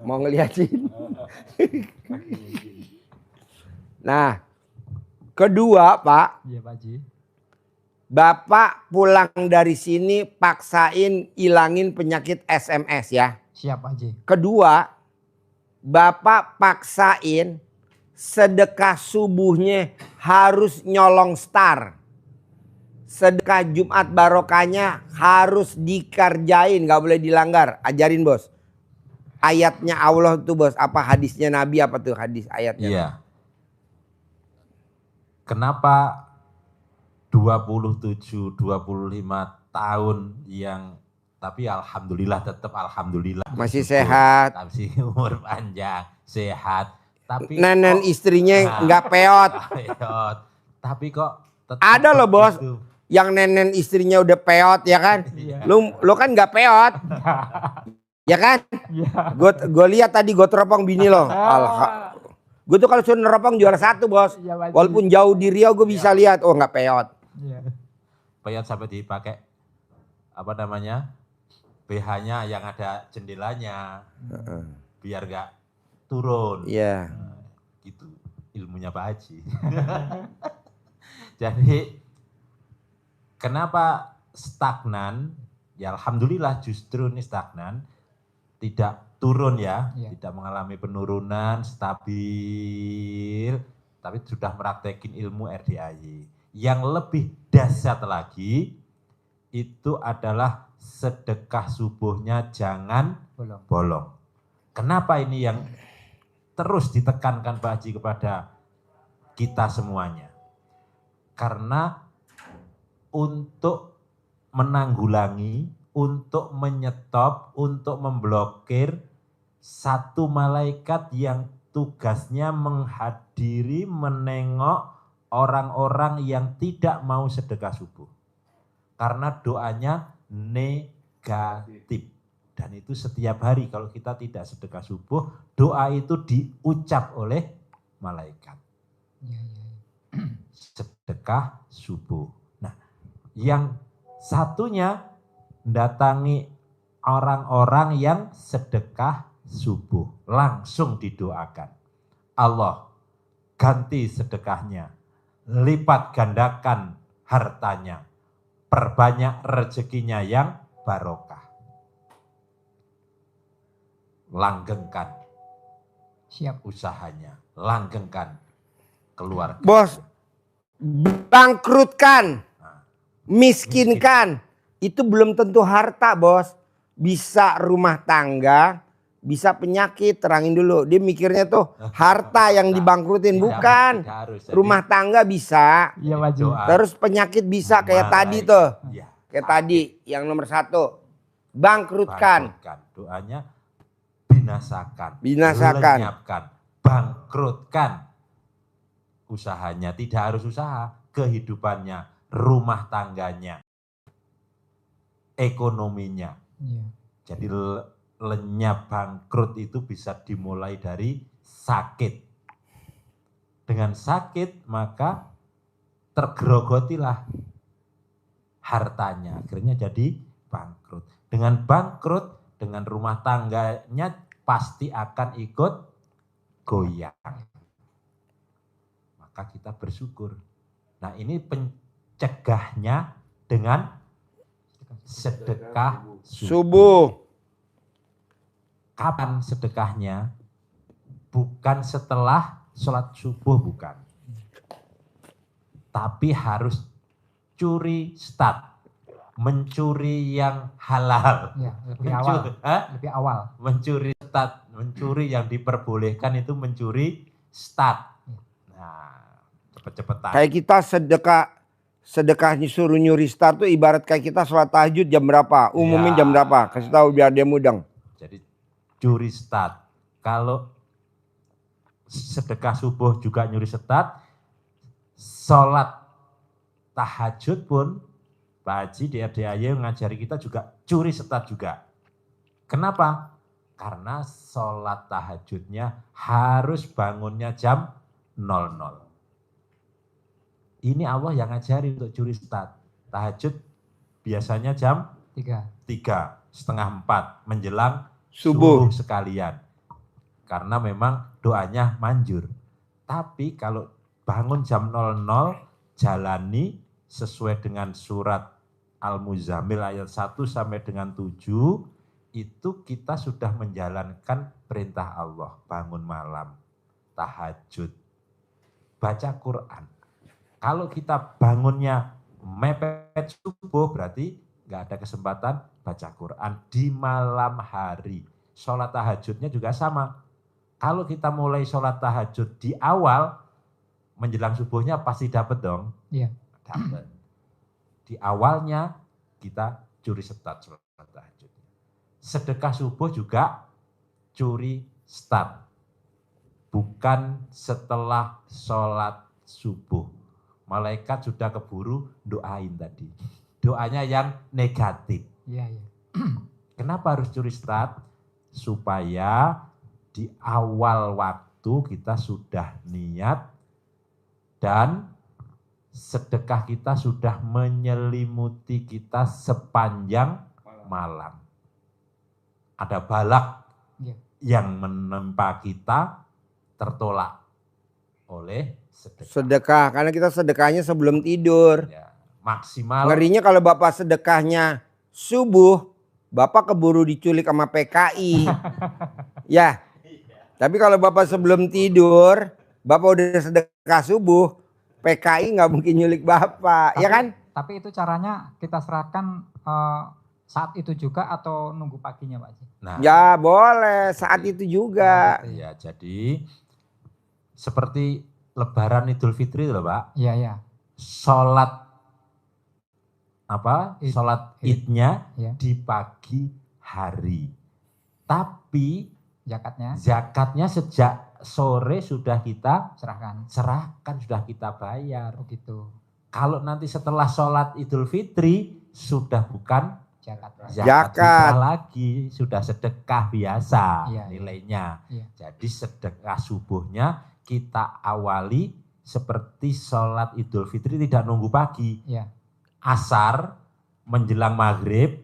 Mau ngeliat jin. Nah, kedua Pak. Iya Pak Haji. Bapak pulang dari sini paksain ilangin penyakit SMS ya. Siap Pak Haji. Kedua, Bapak paksain sedekah subuhnya harus nyolong star. Sedekah Jumat barokahnya harus dikerjain, gak boleh dilanggar. Ajarin bos. Ayatnya Allah tuh bos, apa hadisnya Nabi apa tuh hadis ayatnya? Iya. Kenapa 27, 25 tahun yang tapi alhamdulillah tetap alhamdulillah Masih bersyukur. sehat. Masih umur panjang, sehat. Tapi Nenen kok- istrinya nggak peot. peot. Tapi kok tetap Ada loh bos, begitu. yang nenen istrinya udah peot ya kan? Iya. Lu kan nggak peot, ya kan? Iya. Gue lihat tadi gue teropong bini lo. Gue tuh kalau suruh neropong juara 1 bos. Iya, Pak Haji. Walaupun jauh di Riau gue bisa lihat, oh nggak peot. Iya. Peot sampai dipakai apa namanya? BH-nya yang ada jendelanya biar nggak turun. Iya. Nah, gitu ilmunya Pak Haji. Jadi kenapa stagnan? Ya alhamdulillah justru ini stagnan, tidak turun ya, Iya. tidak mengalami penurunan, stabil, tapi sudah meraktekin ilmu RDAY. Yang lebih dahsyat lagi itu adalah sedekah subuhnya jangan Bolong. bolong. Kenapa ini yang terus ditekankan Pak Haji kepada kita semuanya? Karena untuk menanggulangi, untuk menyetop, untuk memblokir satu malaikat yang tugasnya menghadiri, menengok orang-orang yang tidak mau sedekah subuh. Karena doanya negatif. Dan itu setiap hari kalau kita tidak sedekah subuh, doa itu diucap oleh malaikat. Iya, iya. Sedekah subuh. Nah, yang satunya datangi orang-orang yang sedekah subuh. Langsung didoakan. Allah ganti sedekahnya. Lipat gandakan hartanya. Perbanyak rezekinya yang barokah. Langgengkan Siap. usahanya. Langgengkan keluarga. Bos, bangkrutkan, miskinkan, itu belum tentu harta bos. Bisa rumah tangga, bisa penyakit, terangin dulu. Dia mikirnya tuh harta yang dibangkrutin, bukan. Tidak harus. Jadi, Rumah tangga bisa, Iya Pak Haji. doa terus penyakit bisa kayak tadi malaikat. tuh. Ya, Kayak tadi yang nomor 1, bangkrutkan. bangkrutkan. Doanya binasakan. Binasakan. Lenyapkan. Bangkrutkan. Usahanya tidak harus usaha. Kehidupannya. Rumah tangganya. Ekonominya. Iya. Jadi lenyap bangkrut itu bisa dimulai dari sakit. Dengan sakit maka tergerogotilah hartanya. Akhirnya jadi bangkrut. Dengan bangkrut, dengan rumah tangganya pasti akan ikut goyang. Maka kita bersyukur. Nah ini pencegahnya dengan sedekah Subuh. Kapan sedekahnya? Bukan setelah sholat subuh, bukan. Tapi harus curi start. Mencuri yang halal. Ya, lebih awal. Mencuri start, mencuri yang diperbolehkan itu mencuri start. Nah, cepet-cepetan. Kayak kita sedekah suruh nyuri start tuh ibarat kayak kita sholat tahajud jam berapa? Umumnya jam berapa? Kasih tahu biar dia mudeng. Jadi curi start. Kalau sedekah subuh juga nyuri start, sholat tahajud pun Pak Haji di RDAY ngajari kita juga curi start juga. Kenapa? Karena sholat tahajudnya harus bangunnya jam 00. Ini Allah yang ngajari untuk curi start. Tahajud biasanya jam 3:30, menjelang subuh sekalian. Karena memang doanya manjur. Tapi kalau bangun jam 00, jalani sesuai dengan surat Al-Muzammil ayat 1 sampai dengan 7, itu kita sudah menjalankan perintah Allah. Bangun malam, tahajud, baca Quran. Kalau kita bangunnya mepet subuh, berarti nggak ada kesempatan baca Quran di malam hari. Sholat tahajudnya juga sama. Kalau kita mulai sholat tahajud di awal, menjelang subuhnya pasti dapat dong. Iya. Dapat. Di awalnya kita curi start sholat tahajudnya. Sedekah subuh juga curi start. Bukan setelah sholat subuh. Malaikat sudah keburu doain tadi. Doanya yang negatif. Iya, iya. Kenapa harus curi start? Supaya di awal waktu kita sudah niat dan sedekah kita sudah menyelimuti kita sepanjang malam. Ada balak yang menempa kita tertolak oleh sedekah. Karena kita sedekahnya sebelum tidur. Ya, maksimal. Ngerinya kalau Bapak sedekahnya subuh, Bapak keburu diculik sama PKI. Ya. Tapi kalau Bapak sebelum tidur, Bapak udah sedekah subuh, PKI nggak mungkin nyulik Bapak, ya kan? Tapi itu caranya kita serahkan saat itu juga atau nunggu paginya Pak Haji? Nah, ya boleh saat itu juga. Ya, jadi seperti Lebaran Idul Fitri loh Pak. Iya, iya. Sholat sholat idnya di pagi hari. Tapi zakatnya sejak sore sudah kita serahkan sudah kita bayar. Oh gitu. Kalau nanti setelah sholat Idul Fitri sudah bukan zakat lagi, sudah sedekah biasa nilainya. Iya. Jadi sedekah subuhnya kita awali seperti sholat Idul Fitri, tidak nunggu pagi. Iya. Asar menjelang maghrib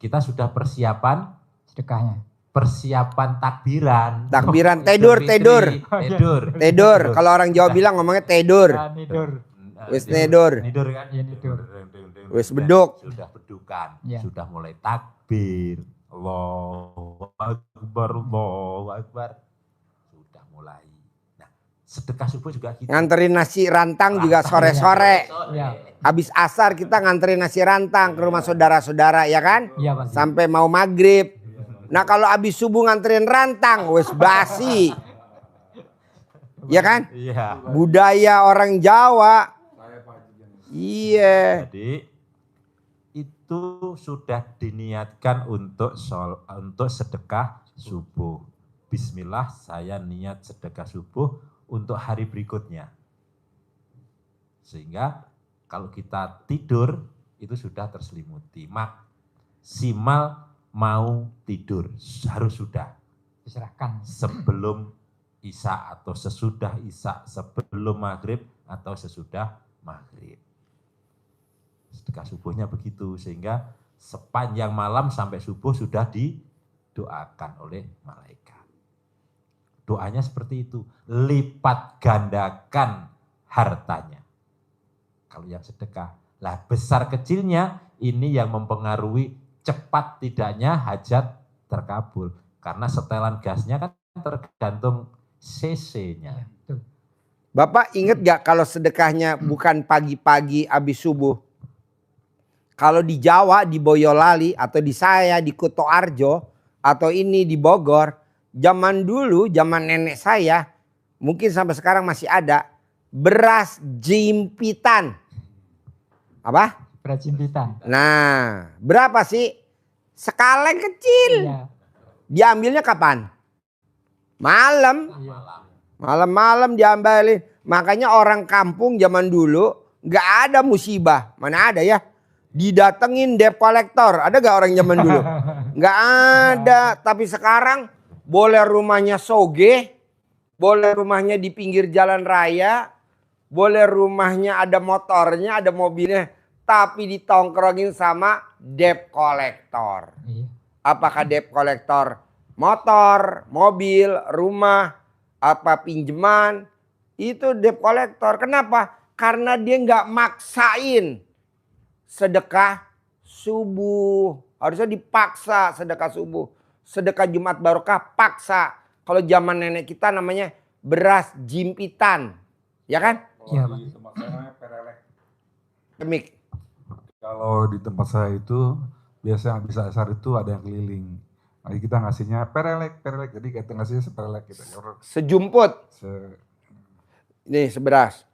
kita sudah persiapan sedekahnya. Persiapan takbiran. Tidur. Kalau orang Jawa bilang ngomongnya tidur. Wis nidur. Nidur kan? Iya, nidur. Wis beduk. Sudah bedukan. Ya. Sudah mulai takbir. Allahu Akbar, Allahu Akbar. Sudah mulai. Nah, sedekah subuh juga kita. Nganterin nasi rantang juga sore-sore. Ya. Habis asar kita nganterin nasi rantang ke rumah saudara-saudara, ya kan? Iya, Pak. Sampai mau maghrib. Nah kalau habis subuh nganterin rantang, wes basi. Ya kan? Iya. Budaya orang Jawa. Iya. Jadi itu sudah diniatkan untuk sedekah subuh. Bismillah, saya niat sedekah subuh untuk hari berikutnya. Sehingga kalau kita tidur itu sudah terselimuti. Maksimal mau tidur harus sudah diserahkan sebelum isya atau sesudah isya, sebelum maghrib atau sesudah maghrib. Sedekah subuhnya begitu, sehingga sepanjang malam sampai subuh sudah didoakan oleh malaikat. Doanya seperti itu, lipat gandakan hartanya. Kalau yang sedekah, lah besar kecilnya ini yang mempengaruhi cepat tidaknya hajat terkabul. Karena setelan gasnya kan tergantung cc-nya. Bapak inget gak kalau sedekahnya bukan pagi-pagi habis subuh, Kalau di Jawa, di Boyolali, atau di saya, di Kutoarjo, atau ini di Bogor, zaman dulu, zaman nenek saya, mungkin sampai sekarang masih ada, beras jimpitan. Apa? Beras jimpitan. Nah, berapa sih? Sekaleng kecil. Iya. Diambilnya kapan? Malam. Iya. Malam-malam diambilin. Makanya orang kampung zaman dulu nggak ada musibah. Mana ada ya? Didatengin debt collector. Ada gak orang zaman dulu? Nggak ada. Tapi sekarang boleh rumahnya soge, boleh rumahnya di pinggir jalan raya, boleh rumahnya ada motornya, ada mobilnya, tapi ditongkrongin sama debt collector. Iya. Apakah debt collector motor, mobil, rumah, apa pinjaman, itu debt collector. Kenapa? Karena dia nggak maksain sedekah subuh. Harusnya dipaksa sedekah subuh. Sedekah Jumat Barokah paksa. Kalau zaman nenek kita namanya beras jimpitan. Ya kan? Iya, Kalau di tempat saya perelek. Demik. Kalau di tempat saya itu biasanya habis asar itu ada yang keliling. Nah, kita ngasihnya perelek. Jadi kita ngasihnya seperelek gitu. Sejumput. Nih seberas.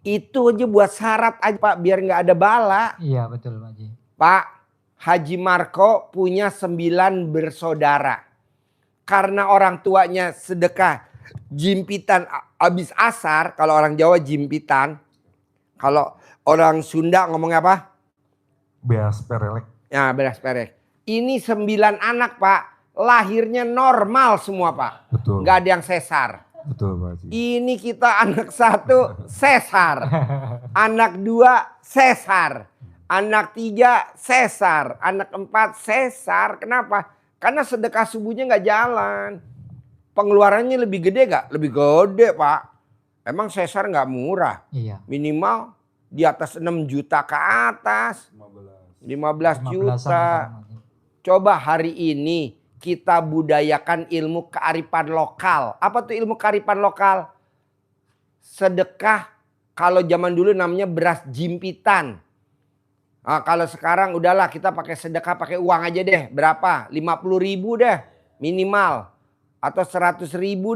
Itu aja buat syarat aja Pak, biar nggak ada bala. Iya betul Pak Haji. Pak, Haji Marco punya 9 bersaudara. Karena orang tuanya sedekah jimpitan habis asar, kalau orang Jawa jimpitan. Kalau orang Sunda ngomongnya apa? Beras perelek. Ya, beras perek. Ini 9 anak Pak, lahirnya normal semua Pak. Betul. Nggak ada yang sesar. Betul Pak Haji. Ini kita anak 1 sesar. Anak 2 sesar. Anak 3 sesar. Anak 4 sesar. Kenapa? Karena sedekah subuhnya nggak jalan. Pengeluarannya lebih gede gak? Lebih gede Pak. Emang sesar nggak murah. Iya. Minimal di atas 6 juta ke atas. 15 juta. Coba hari ini kita budayakan ilmu kearifan lokal. Apa tuh ilmu kearifan lokal? Sedekah, kalau zaman dulu namanya beras jimpitan. Nah, kalau sekarang udahlah kita pakai sedekah pakai uang aja deh. Berapa? 50.000 deh minimal. Atau 100.000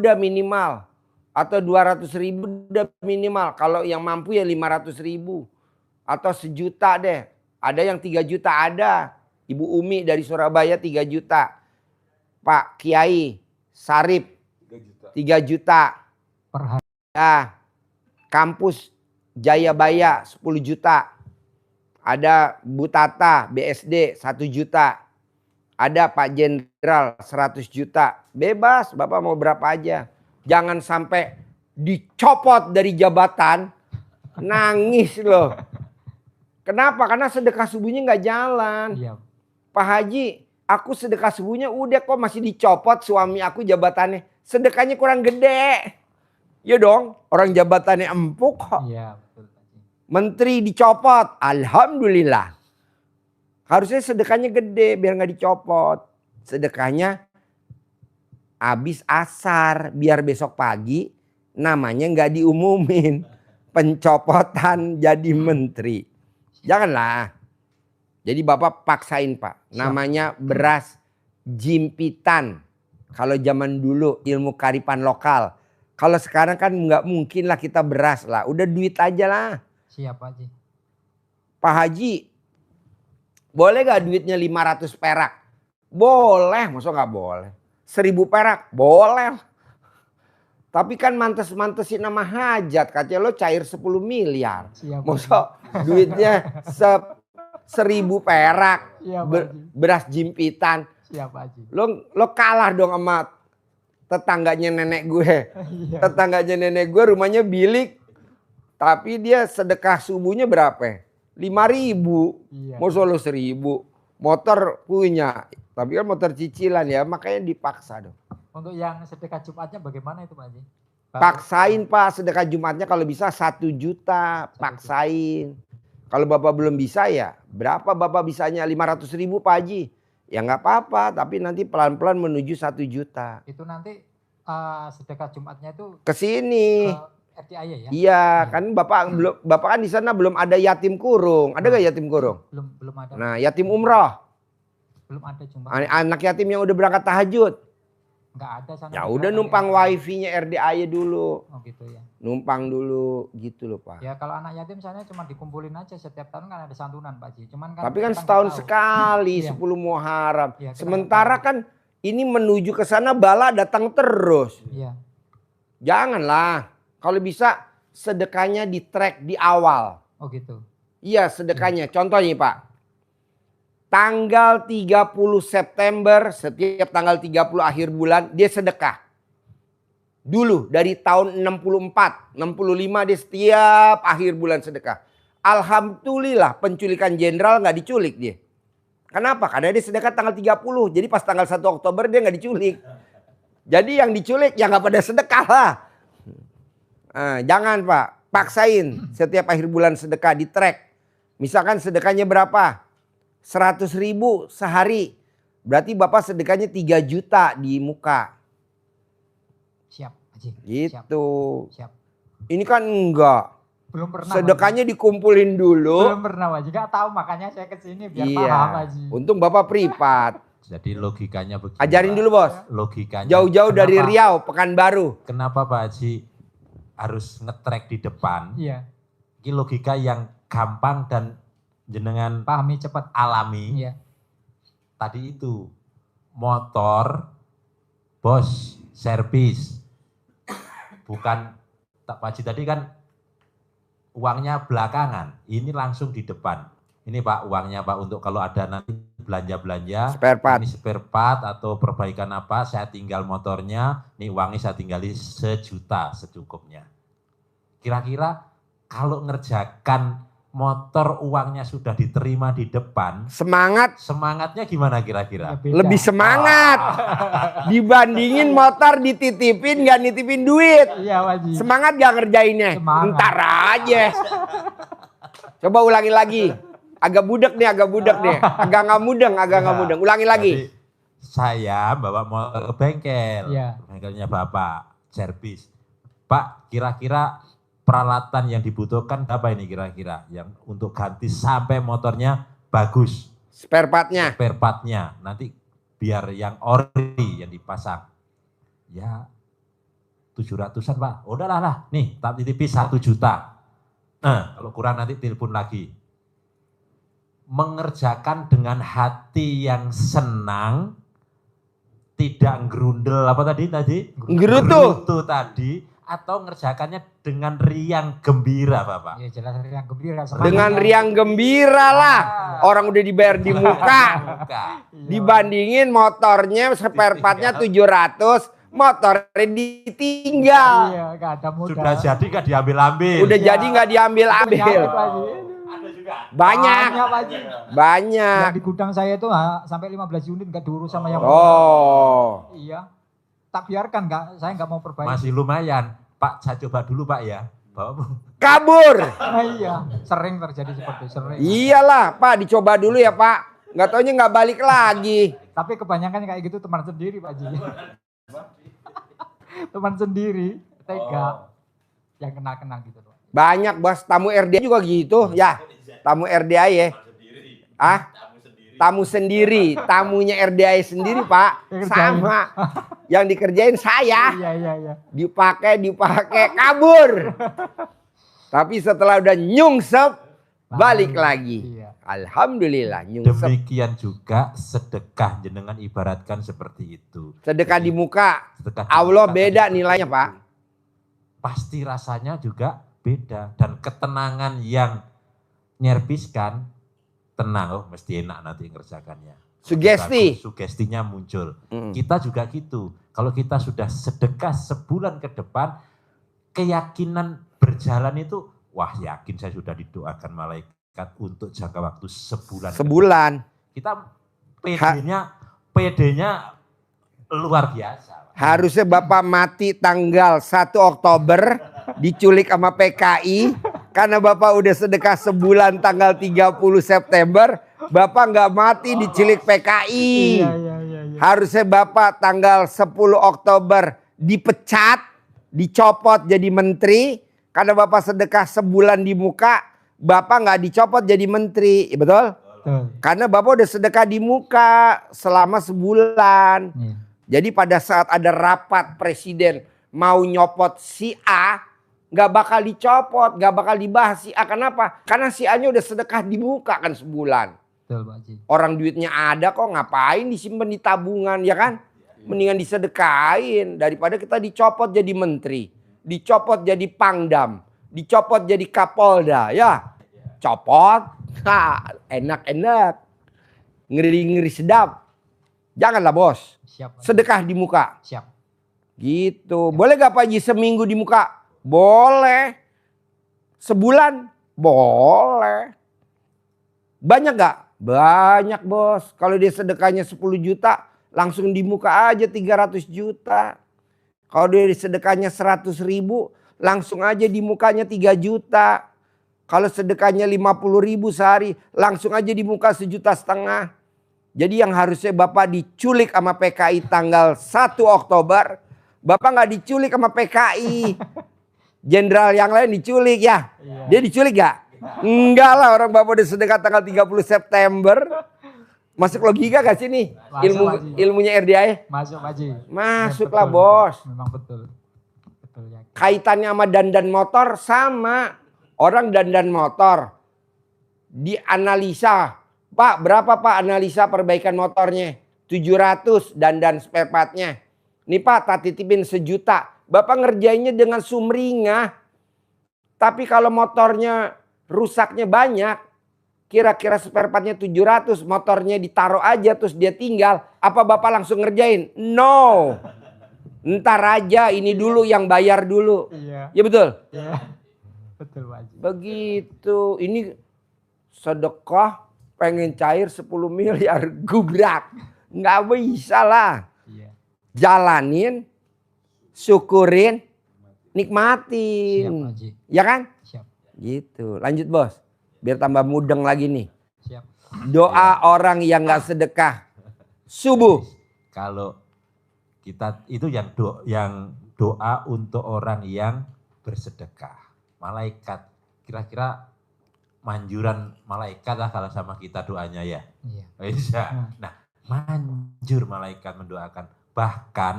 dah minimal. Atau 200.000 dah minimal. Kalau yang mampu ya 500.000. Atau 1 juta deh. Ada yang 3 juta ada. Ibu Umi dari Surabaya 3 juta. Pak Kiai Sarip 3 juta. Per hari. Ya, kampus Jayabaya 10 juta. Ada Bu Tata BSD 1 juta. Ada Pak Jenderal 100 juta. Bebas, Bapak mau berapa aja. Jangan sampai dicopot dari jabatan. Nangis loh. Kenapa? Karena sedekah subuhnya nggak jalan. Iya. Pak Haji, aku sedekah subuhnya udah kok masih dicopot suami aku jabatannya. Sedekahnya kurang gede. Ya dong, orang jabatannya empuk kok. Iya betul Pak Haji. Menteri dicopot, alhamdulillah. Harusnya sedekahnya gede biar nggak dicopot. Sedekahnya habis asar biar besok pagi namanya nggak diumumin. Pencopotan jadi menteri. Janganlah. Jadi Bapak paksain Pak. Namanya beras jimpitan. Kalau zaman dulu ilmu kearifan lokal. Kalau sekarang kan nggak mungkin lah kita beras lah. Udah duit aja lah. Siap Pak Haji. Pak Haji, boleh gak duitnya 500 perak? Boleh, masa gak boleh? 1.000 perak? Boleh. Tapi kan mantes-mantesin nama hajat. Katanya lo cair 10 miliar. Siap. Masa duitnya 1.000 perak. Iya, Pak Haji. Beras jimpitan. Siap Pak Haji. Lo kalah dong sama tetangganya nenek gue. Iya. Tetangganya nenek gue rumahnya bilik. Tapi dia sedekah subuhnya berapa? 5.000. Iya. Masa lo 1.000. Motor punya. Tapi kan motor cicilan ya. Makanya dipaksa dong. Untuk yang sedekah Jumatnya bagaimana itu Pak Haji? Paksain Pak sedekah Jumatnya kalau bisa 1 juta. Paksain. Kalau Bapak belum bisa ya berapa Bapak bisanya? 500.000 Pak Haji. Ya nggak apa-apa. Tapi nanti pelan-pelan menuju 1 juta. Itu nanti sedekah Jumatnya itu Kesini. RDAY ya? Iya, kan Bapak kan di sana belum ada yatim kurung. Ada gak yatim kurung? Belum ada. Nah, yatim umroh. Belum ada cuma. Anak yatim yang udah berangkat tahajud. Enggak ada sana. Ya udah numpang wifi-nya RDAY dulu. Oh gitu ya. Numpang dulu gitu loh Pak. Ya kalau anak yatim sana cuma dikumpulin aja setiap tahun kan ada santunan Pak Haji. Cuman kan Tapi kan kita nggak setahun tahu. sekali Iya. 10 Muharram. Iya, kita Sementara nggak kan ini menuju ke sana bala datang terus. Iya. Janganlah. Kalau bisa sedekahnya di track di awal. Oh gitu. Iya sedekahnya. Contohnya Pak. Tanggal 30 September, setiap tanggal 30 akhir bulan dia sedekah. Dulu dari tahun 64, 65 dia setiap akhir bulan sedekah. Alhamdulillah penculikan jenderal nggak diculik dia. Kenapa? Karena dia sedekah tanggal 30. Jadi pas tanggal 1 Oktober dia nggak diculik. Jadi yang diculik ya nggak pada sedekah lah. Jangan Pak, paksain setiap akhir bulan sedekah di track. Misalkan sedekahnya berapa? 100.000 sehari. Berarti Bapak sedekahnya 3 juta di muka. Siap Haji. Gitu. Siap. Ini kan enggak. Belum pernah. Sedekahnya dikumpulin Haji. dulu. Belum pernah Haji. Gak tahu makanya saya kesini biar Iya. paham Haji. Untung Bapak privat. Jadi logikanya begini. Ajarin Pak. dulu Bos. Logikanya. Jauh-jauh dari kenapa- Riau, Pekanbaru. Kenapa Pak Haji harus ngetrek di depan? Iya. Ini logika yang gampang dan jenengan Pahami cepat. alami. Iya. Tadi itu motor bos servis, bukan Pak Haji tadi kan uangnya belakangan, ini langsung di depan. Ini Pak uangnya Pak untuk kalau ada nanti belanja-belanja, Spare part. ini spare part atau perbaikan apa, saya tinggal motornya, ini uangnya saya tinggali 1 juta secukupnya. Kira-kira kalau ngerjakan motor uangnya sudah diterima di depan, Semangat. semangatnya gimana kira-kira? Ya, beda. Lebih semangat. Dibandingin motor dititipin gak nitipin duit. Iya Haji. Semangat gak ngerjainnya? Semangat. Ntar aja. Coba ulangi lagi. Agak budak nih, agak budak nih. Agak nggak mudeng, agak nggak mudeng. Ulangi lagi. Jadi, saya bawa motor ke bengkel. Iya. Bengkelnya Bapak, servis. Pak, kira-kira peralatan yang dibutuhkan apa ini kira-kira? Yang untuk ganti sampai motornya bagus. Spare partnya. Spare partnya. Nanti biar yang ori yang dipasang. Ya 700-an Pak. Udahlah lah. Nih, tak titipi 1 juta. Kalau kurang nanti telepon lagi. Mengerjakan dengan hati yang senang, tidak gerundel apa tadi? Gerutu tadi, atau ngerjakannya dengan riang gembira Bapak? Ya jelas yang gembira. semangat. Dengan riang gembira lah. Orang udah dibayar di muka. Dibandingin motornya spare partnya 700, motornya ditinggal. Iya, gak ada modal. Sudah jadi gak diambil-ambil? Udah jadi nggak diambil-ambil. Banyak. Haji. Banyak. Yang di gudang saya itu sampai 15 unit nggak diurus sama yang Oh. Iya. Tak biarkan saya nggak mau perbaiki. Masih lumayan. Pak, saya coba dulu Pak ya. Bawa. Kabur. Iya, sering terjadi seperti itu, sering. Iyalah Pak, dicoba dulu ya Pak. Nggak taunya nggak balik lagi. Tapi kebanyakan kayak gitu teman sendiri Pak Ji. Teman sendiri, tega. Yang kenal-kenal gitu loh. Banyak Bos, tamu RDA juga gitu. Ya, tamu RDA ya. Tamu sendiri. Tamunya RDA sendiri Pak. Sama. Yang dikerjain saya. Iya. Dipakai, kabur. Tapi setelah udah nyungsep, balik lagi. Iya. Alhamdulillah nyungsep. Demikian juga sedekah jenengan ibaratkan seperti itu. Sedekah di muka. Sedekah di Allah muka beda tadi nilainya seperti Pak. itu. Pasti rasanya juga beda. Dan ketenangan yang nyerpiskan, tenang, oh mesti enak nanti ngerjakannya. Sugesti. Sugestinya muncul. Kita juga gitu. Kalau kita sudah sedekah sebulan ke depan, keyakinan berjalan itu, wah yakin saya sudah didoakan malaikat untuk jangka waktu sebulan. Sebulan. Kita PD-nya luar biasa. Harusnya Bapak mati tanggal 1 Oktober, diculik sama PKI, karena Bapak udah sedekah sebulan tanggal 30 September, Bapak nggak mati diculik PKI. Iya. Harusnya Bapak tanggal 10 Oktober dipecat, dicopot jadi menteri. Karena Bapak sedekah sebulan di muka, Bapak nggak dicopot jadi menteri, betul? Betul. Karena Bapak udah sedekah di muka selama sebulan. Iya. Jadi pada saat ada rapat presiden mau nyopot si A, nggak bakal dicopot, nggak bakal dibahas si A. Kenapa? Karena si A-nya udah sedekah di muka kan sebulan. Betul Pak Haji. Orang duitnya ada kok, ngapain disimpan di tabungan, ya kan? Mendingan disedekahin daripada kita dicopot jadi menteri, dicopot jadi pangdam, dicopot jadi kapolda, ya. Copot, enak-enak, ngeri-ngeri sedap. Janganlah bos, Siap. Pak Haji. sedekah di muka. Siap. Gitu. Boleh gak Pak Haji seminggu di muka? Boleh. Sebulan? Boleh. Banyak gak? Banyak bos. Kalau dia sedekahnya 10 juta, langsung di muka aja 300 juta. Kalau dia sedekahnya 100 ribu, langsung aja di mukanya 3 juta. Kalau sedekahnya 50 ribu sehari, langsung aja di muka 1,5 juta. Jadi yang harusnya Bapak diculik sama PKI tanggal 1 Oktober, Bapak nggak diculik sama PKI. Jenderal yang lain diculik ya. Iya. Dia diculik gak? Enggak lah, orang Bapak udah sedekah tanggal 30 September. Masuk logika gak sih nih? Masuk, Pak Haji. Ilmunya RDI? Masuk Pak Haji. Masuklah Betul. bos. Memang betul. Betul ya. Kaitannya sama dandan motor sama. Orang dandan motor dianalisa. Pak berapa Pak analisa perbaikan motornya? 700 dandan spare partnya. Nih Pak tak titipin 1 juta. Bapak ngerjainnya dengan sumringah. Tapi kalau motornya rusaknya banyak. Kira-kira spare partnya 700. Motornya ditaruh aja terus dia tinggal. Apa Bapak langsung ngerjain? No. Ntar aja ini dulu yang bayar dulu. Iya. Ya betul? Iya. Betul Pak Haji. Begitu. Ini sedekah pengen cair 10 miliar gubrak. Nggak bisa lah. Iya. Jalanin, syukurin, Siap nikmatin. Pak Haji. Ya kan? Siap. Gitu. Lanjut bos. Biar tambah mudeng lagi nih. Siap. Doa orang yang nggak sedekah subuh. Kalau kita itu yang doa untuk orang yang bersedekah. Malaikat, kira-kira manjuran malaikat lah kalau sama kita doanya ya. Iya. Bisa. Nah, manjur malaikat mendoakan. Bahkan,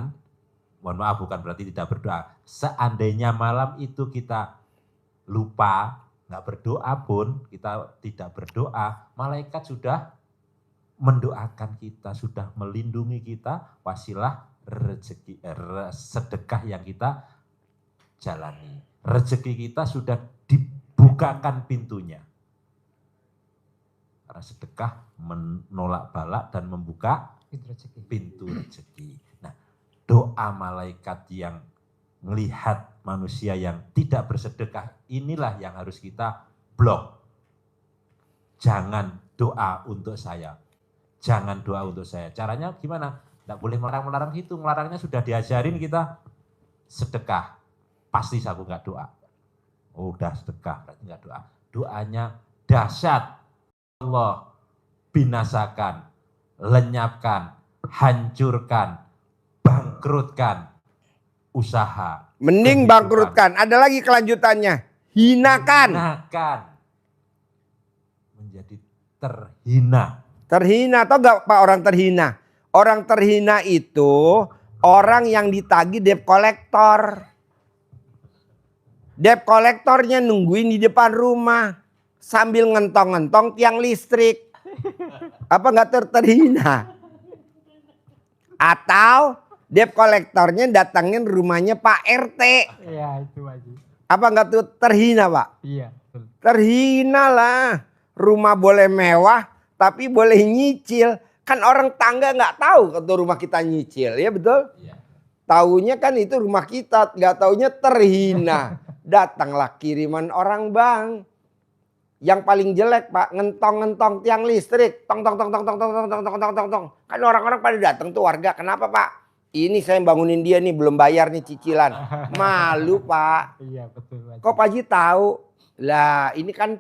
mohon maaf bukan berarti tidak berdoa. Seandainya malam itu kita lupa, nggak berdoa pun, kita tidak berdoa, malaikat sudah mendoakan kita, sudah melindungi kita, wasilah rezeki, sedekah yang kita jalani. Rezeki kita sudah dibukakan pintunya. Karena sedekah menolak balak dan membuka Itu rezeki. pintu rezeki. Nah, doa malaikat yang melihat manusia yang tidak bersedekah, inilah yang harus kita blok. Jangan doa untuk saya. Jangan doa untuk saya. Caranya gimana? Tidak boleh melarang-melarang itu. Melarangnya sudah diajarin kita sedekah. Pasti aku nggak doa. Oh, udah sedekah, berarti nggak doa. Doanya dahsyat. Allah binasakan, lenyapkan, hancurkan, bangkrutkan usaha. Mending kehidupan. bangkrutkan. Ada lagi kelanjutannya. Hinakan. Hinakan. Menjadi terhina. Terhina. Tahu gak Pak orang terhina? Orang terhina itu orang yang ditagih debt collector. Debt kolektornya nungguin di depan rumah sambil ngentong-ngentong tiang listrik. Apa nggak terhina? Atau debt kolektornya datangin rumahnya Pak RT. Iya itu Pak Haji. Apa nggak tuh terhina Pak? Iya betul. Terhina lah. Rumah boleh mewah tapi boleh nyicil. Kan orang tangga nggak tahu kalau rumah kita nyicil, ya betul? Iya. Taunya kan itu rumah kita, nggak taunya terhina. Datanglah kiriman orang bang. Yang paling jelek Pak, ngentong-ngentong tiang listrik. Tong tong tong tong tong tong tong tong tong tong tong tong. Kan orang-orang pada datang tuh warga. Kenapa Pak? Ini saya bangunin dia nih belum bayar nih cicilan. Malu Pak. Iya betul Pak Haji. Kok Pak Haji tahu? Lah ini kan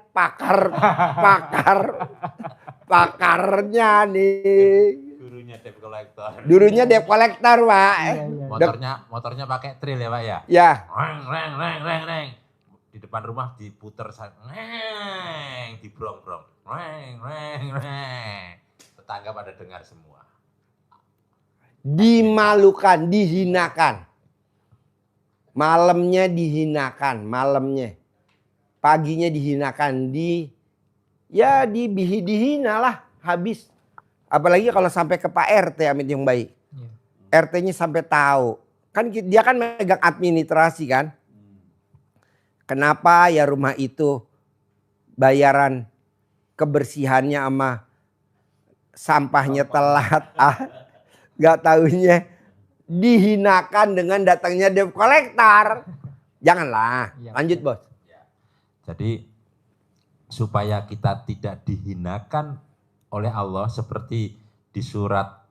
pakarnya nih. Gurunya debt collector. Gurunya debt collector, Pak. Iya, iya. Motornya pakai tril ya, Pak ya? Ya, Reng. Di depan rumah diputer, dibrong-brong. Reng. Tetangga pada dengar semua. dimalukan, dihinakan. Malamnya dihinakan, malamnya. Paginya dihinakan, dihina lah, habis. Apalagi kalau sampai ke Pak RT Amit yang baik. Iya. RT-nya sampai tahu. Kan dia kan megang administrasi kan. Kenapa ya rumah itu bayaran kebersihannya sama sampahnya telat. Gak taunya dihinakan dengan datangnya debt collector. Janganlah. Iya, Lanjut bos. Jadi supaya kita tidak dihinakan oleh Allah seperti di surat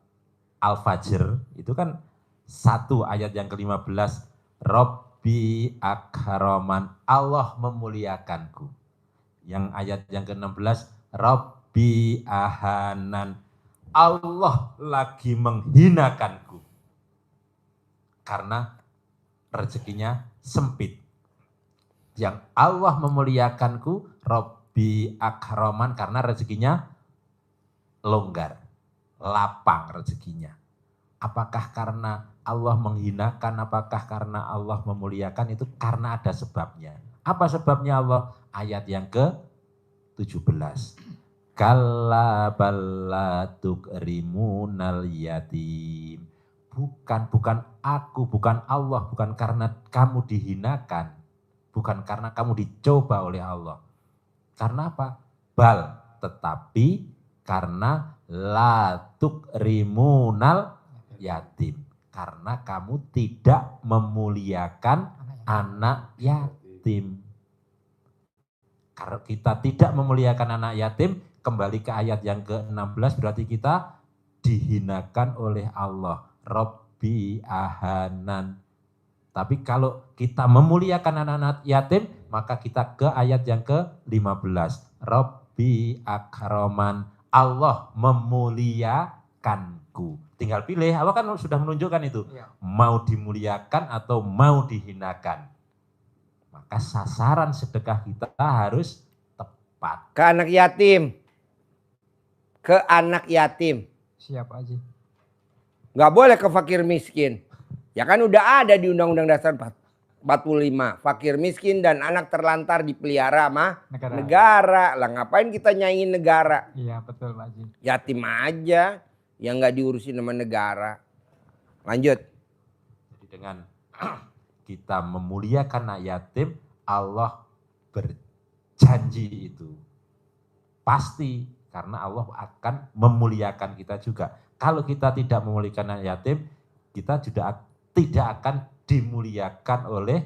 Al-Fajr itu kan 1 ayat yang ke-15, Robbi akraman, Allah memuliakanku. Yang ayat yang ke-16, Robbi ahanan, Allah lagi menghinakanku. Karena rezekinya sempit. Yang Allah memuliakanku, Robbi akraman, karena rezekinya longgar, lapang rezekinya. Apakah karena Allah menghinakan, apakah karena Allah memuliakan? Itu karena ada sebabnya. Apa sebabnya Allah? Ayat yang ke-17. Kalla balla tukrimunal yatim. Bukan aku, bukan Allah, bukan karena kamu dihinakan, bukan karena kamu dicoba oleh Allah. Karena apa? Bal, tetapi karena la tukrimunal yatim. Karena kamu tidak memuliakan anak yatim. Kalau kita tidak memuliakan anak yatim, kembali ke ayat yang ke-16, berarti kita dihinakan oleh Allah. Robbi ahanan. Tapi kalau kita memuliakan anak-anak yatim, maka kita ke ayat yang ke-15. Robbi akraman, Allah memuliakanku. Tinggal pilih, Allah kan sudah menunjukkan itu. Iya. Mau dimuliakan atau mau dihinakan. Maka sasaran sedekah kita harus tepat. Ke anak yatim. Ke anak yatim. Siap Haji. Gak boleh ke fakir miskin. Ya kan udah ada di Undang-Undang Dasar 45. Fakir miskin dan anak terlantar dipelihara sama negara. Lah ngapain kita nyaingin negara? Iya betul Pak Haji. Yatim aja yang gak diurusin sama negara. Lanjut. Jadi dengan kita memuliakan anak yatim, Allah berjanji itu. Pasti, karena Allah akan memuliakan kita juga. Kalau kita tidak memuliakan anak yatim, kita juga tidak akan dimuliakan oleh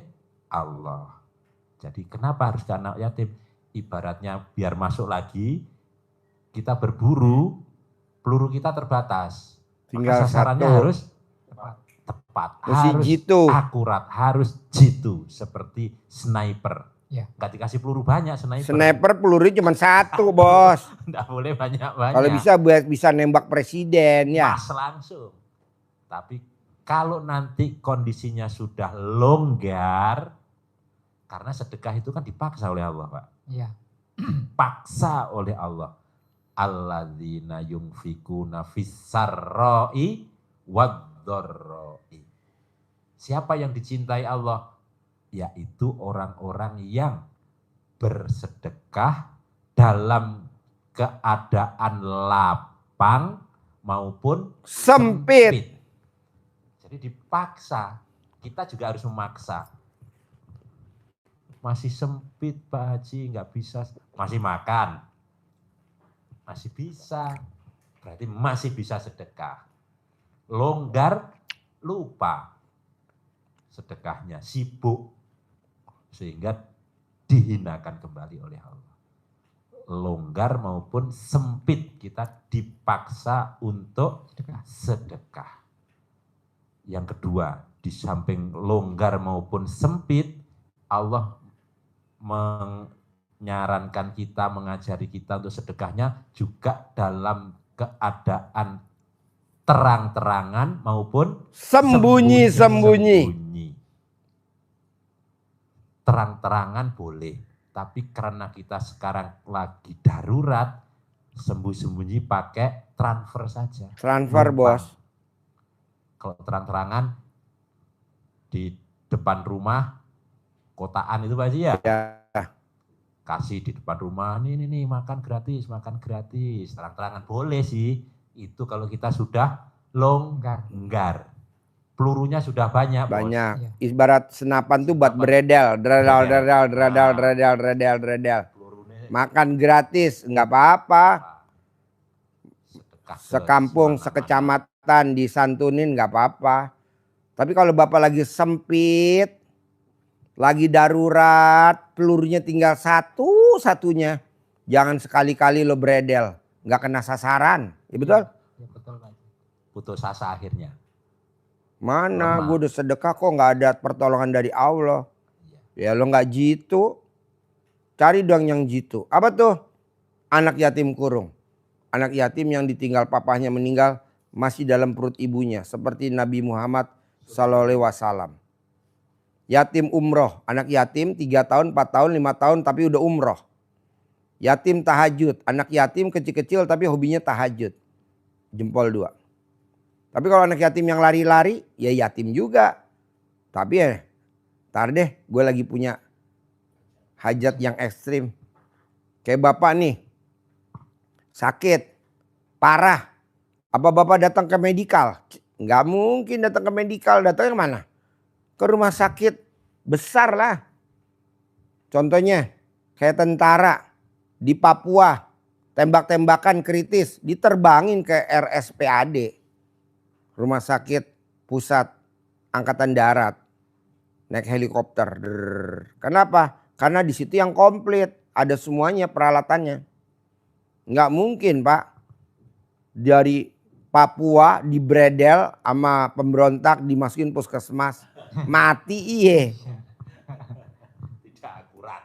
Allah. Jadi kenapa harus ke anak yatim? Ibaratnya biar masuk lagi, kita berburu, peluru kita terbatas. Tinggal maka sasarannya satu. harus tepat, Mesti harus jitu. akurat, harus jitu seperti sniper. Ya. Nggak dikasih peluru banyak sniper. Sniper pelurunya cuma satu bos. Nggak boleh banyak-banyak. Kalau bisa nembak presiden ya. Pas langsung. Tapi kalau nanti kondisinya sudah longgar, karena sedekah itu kan dipaksa oleh Allah Pak. Iya. Paksa oleh Allah. Alladzina yunfikuna fissarra'i wad-dharra'i. Siapa yang dicintai Allah? Yaitu orang-orang yang bersedekah dalam keadaan lapang maupun Sempit. Jadi dipaksa, kita juga harus memaksa. Masih sempit Pak Haji, nggak bisa, masih makan. Masih bisa, berarti masih bisa sedekah. Longgar, lupa sedekahnya, sibuk, sehingga dihinakan kembali oleh Allah. Longgar maupun sempit, kita dipaksa untuk sedekah. Yang kedua, di samping longgar maupun sempit, Allah menyarankan kita, mengajari kita untuk sedekahnya juga dalam keadaan terang-terangan maupun Sembunyi-sembunyi. Terang-terangan boleh, tapi karena kita sekarang lagi darurat, sembunyi-sembunyi pakai transfer saja. Transfer, Numpang. bos. Kalau terang-terangan di depan rumah, kotaan itu Pak Haji ya? Ya. Kasih di depan rumah, nih makan gratis, terang-terangan boleh sih. Itu kalau kita sudah longgar. Pelurunya sudah banyak, Bos. Banyak. Iya. Ibarat senapan tuh buat beredel. Dredel. Makan gratis, nggak apa-apa. Sedekah ke Sekampung, semana-mana. sekecamatan disantunin nggak apa-apa. Tapi kalau Bapak lagi sempit, lagi darurat, pelurunya tinggal satu-satunya, jangan sekali-kali lo beredel, nggak kena sasaran. Ya betul? Ya, betul Pak. Putus asa akhirnya. Mana Lemah. gue udah sedekah kok nggak ada pertolongan dari Allah. Ya lo nggak jitu, cari dong yang jitu. Apa tuh? Anak yatim kurung. Anak yatim yang ditinggal papahnya meninggal masih dalam perut ibunya. Seperti Nabi Muhammad SAW. Yatim umroh. Anak yatim 3 tahun, 4 tahun, 5 tahun tapi udah umroh. Yatim tahajud. Anak yatim kecil-kecil tapi hobinya tahajud. Jempol 2. Tapi kalau anak yatim yang lari-lari, ya yatim juga. Tapi ya, ntar deh gue lagi punya hajat yang ekstrim. Kayak Bapak nih, sakit, parah. Apa Bapak datang ke medikal? Nggak mungkin datang ke medikal, datangnya kemana? Ke rumah sakit besar lah. Contohnya kayak tentara di Papua, tembak-tembakan kritis, diterbangin ke RSPAD. Rumah sakit pusat angkatan darat, naik helikopter. Kenapa? Karena di situ yang komplit, ada semuanya peralatannya. Nggak mungkin Pak, dari Papua dibredel sama pemberontak dimasukin puskesmas, mati iye. Tidak akurat.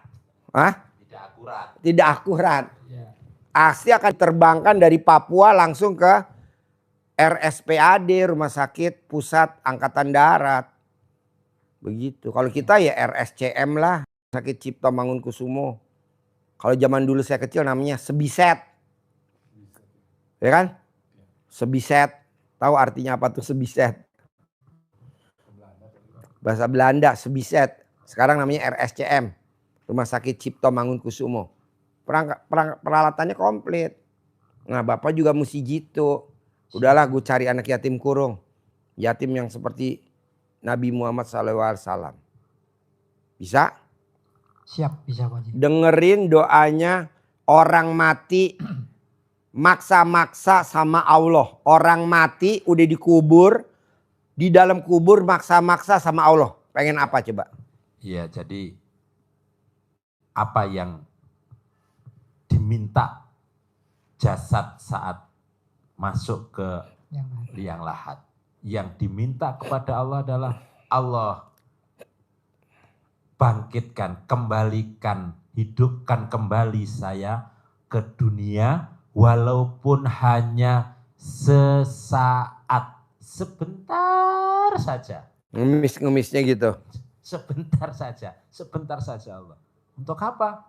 Hah? Tidak akurat. Tidak akurat. Ya. Asli akan terbangkan dari Papua langsung ke RSPAD, Rumah Sakit Pusat Angkatan Darat. Begitu. Kalau kita ya RSCM lah, Sakit Cipto Mangunkusumo. Kalau zaman dulu saya kecil namanya Sebiset. Ya kan? Sebiset. Tahu artinya apa tuh Sebiset? Bahasa Belanda, Sebiset. Sekarang namanya RSCM, Rumah Sakit Cipto Mangunkusumo. Peralatannya komplit. Nah Bapak juga mesti gitu. Udahlah gue cari anak yatim kurung. Yatim yang seperti Nabi Muhammad SAW. Bisa? Siap, bisa Pak Haji. Dengerin doanya orang mati maksa-maksa sama Allah. Orang mati udah dikubur, di dalam kubur maksa-maksa sama Allah. Pengen apa coba? Iya, jadi apa yang diminta jasad saat masuk ke liang lahat. Yang diminta kepada Allah adalah Allah bangkitkan, kembalikan, hidupkan kembali saya ke dunia walaupun hanya sesaat, sebentar saja. Ngemis-ngemisnya gitu. Sebentar saja Allah. Untuk apa?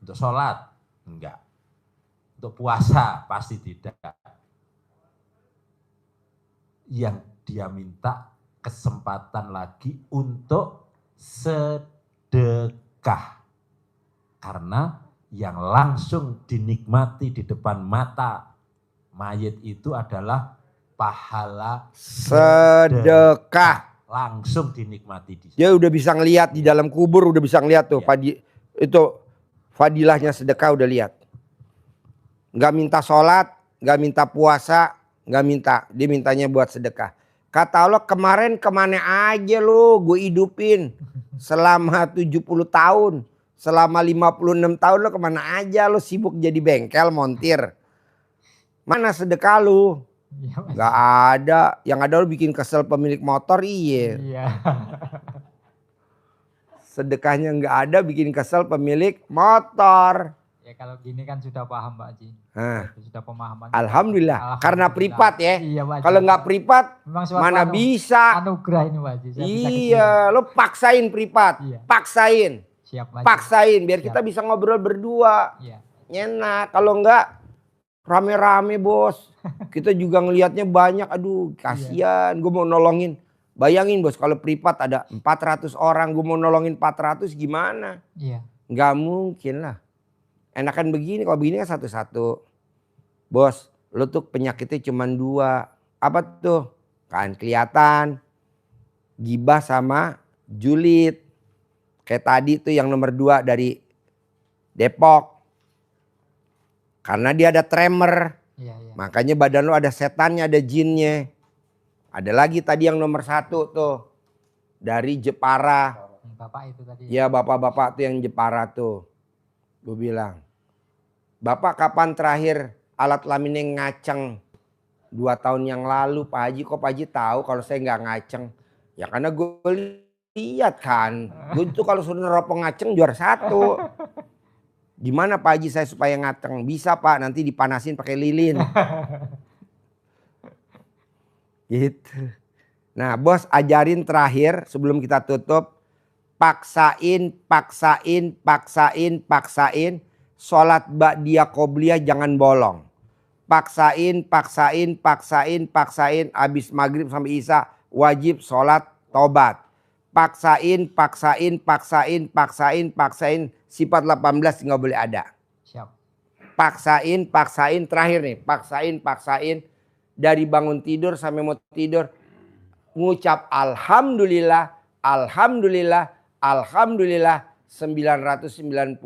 Untuk sholat? Enggak. Untuk puasa? Pasti tidak. Yang dia minta kesempatan lagi untuk sedekah. Karena yang langsung dinikmati di depan mata mayit itu adalah pahala Sedekah. Langsung dinikmati di situ. Dia udah bisa ngelihat di dalam kubur, udah bisa ngelihat tuh. Ya. Itu fadilahnya sedekah udah lihat. Nggak minta sholat, nggak minta puasa, nggak minta. Dia mintanya buat sedekah. Kata Allah, kemarin kemana aja lu gue hidupin selama 70 tahun. Selama 56 tahun lu kemana aja lu sibuk jadi bengkel montir. Mana sedekah lu? Nggak ada. Yang ada lu bikin kesel pemilik motor, iya. Sedekahnya nggak ada, bikin kesel pemilik motor. Ya kalau gini kan sudah paham Pak Haji. Nah, Sudah pemahaman. alhamdulillah. Karena privat ya. Iya Pak Haji. Kalau nggak privat, Memang suatu mana bisa. anugerah ini Pak Haji. Saya bisa ke sini. Iya, lo paksain privat. Iya. Paksain. Siap Pak Haji. Paksain biar Siap. kita bisa ngobrol berdua. Iya. Nyenak. Kalau enggak rame-rame bos. Kita juga ngelihatnya banyak. Aduh kasihan. Gue mau nolongin. Bayangin bos kalau privat ada 400 orang. Gue mau nolongin 400 gimana? Iya. Nggak mungkin lah. Enakan begini. Kalau begini kan satu-satu. Bos lo tuh penyakitnya cuma 2. Apa tuh? Kan kelihatan. Gibah sama julid. Kayak tadi tuh yang nomor 2 dari Depok. Karena dia ada tremor. Iya, iya. Makanya badan lo ada setannya, ada jinnya. Ada lagi tadi yang nomor 1 tuh. Dari Jepara. Bapak itu tadi. Ya bapak-bapak tuh yang Jepara tuh. Gue bilang. Bapak kapan terakhir alat kelaminnya ngaceng? 2 tahun yang lalu Pak Haji. Kok Pak Haji tahu kalau saya nggak ngaceng? Ya karena gue lihat kan. Gue tuh kalau suruh neropong ngaceng juara 1. Gimana Pak Haji saya supaya ngaceng? Bisa Pak, nanti dipanasin pakai lilin. Gitu. Nah bos ajarin terakhir sebelum kita tutup. Paksain. Sholat ba'diyah qobliyah jangan bolong. Paksain. Habis maghrib sampai isya wajib sholat tobat. Paksain. Sifat 18 nggak boleh ada. Siap. Paksain. Terakhir nih. Paksain. Dari bangun tidur sampai mau tidur. Ngucap Alhamdulillah. 999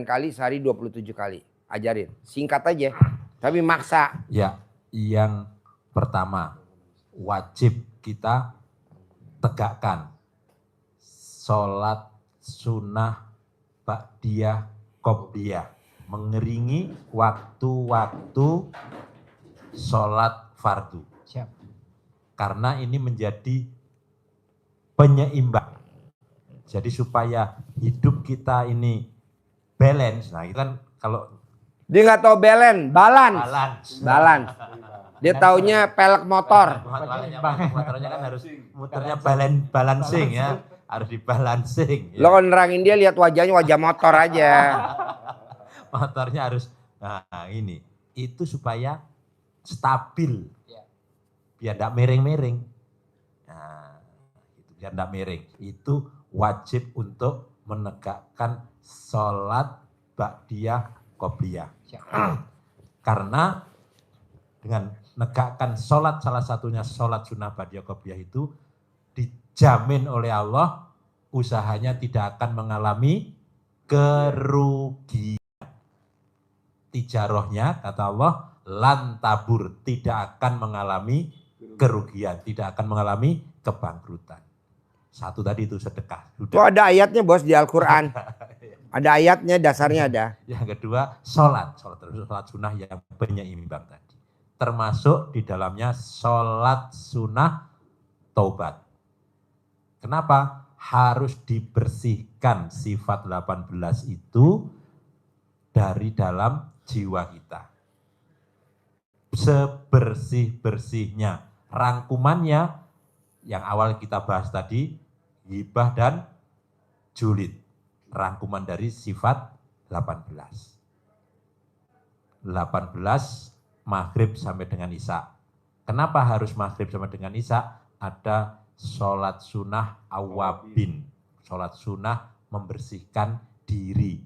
kali sehari 27 kali. Ajarin. Singkat aja. Tapi maksa. Ya, yang pertama wajib kita tegakkan sholat sunnah ba'diyah qobliyah, mengeringi waktu-waktu sholat fardu. Siap. Karena ini menjadi penyeimbang. Jadi supaya hidup kita ini balance. Nah, itu kan kalau Dia nggak tahu balance. Dia taunya pelek motor. Motornya kan harus muternya balancing ya, harus dibalancing. Lo kalau nerangin dia lihat wajahnya wajah motor aja. Motornya harus, nah ini itu supaya stabil, biar tidak miring-miring. Nah, itu biar tidak miring. Itu wajib untuk menegakkan sholat ba'diyah qobliyah. Karena dengan menegakkan sholat, salah satunya sholat sunnah ba'diyah qobliyah itu dijamin oleh Allah usahanya tidak akan mengalami kerugian. Tijarohnya kata Allah lan tabur, tidak akan mengalami kerugian, tidak akan mengalami kebangkrutan. Satu tadi itu sedekah. Itu ada ayatnya bos di Al-Quran. Ada ayatnya, dasarnya ada. Yang kedua sholat sunnah yang penyeimbang tadi. Termasuk di dalamnya sholat sunnah taubat. Kenapa? Harus dibersihkan sifat 18 itu dari dalam jiwa kita. Sebersih-bersihnya. Rangkumannya yang awal kita bahas tadi, ghibah dan julid. Rangkuman dari sifat 18. 18 maghrib sampai dengan isya. Kenapa harus maghrib sampai dengan isya? Ada sholat sunnah awabin. Sholat sunnah membersihkan diri.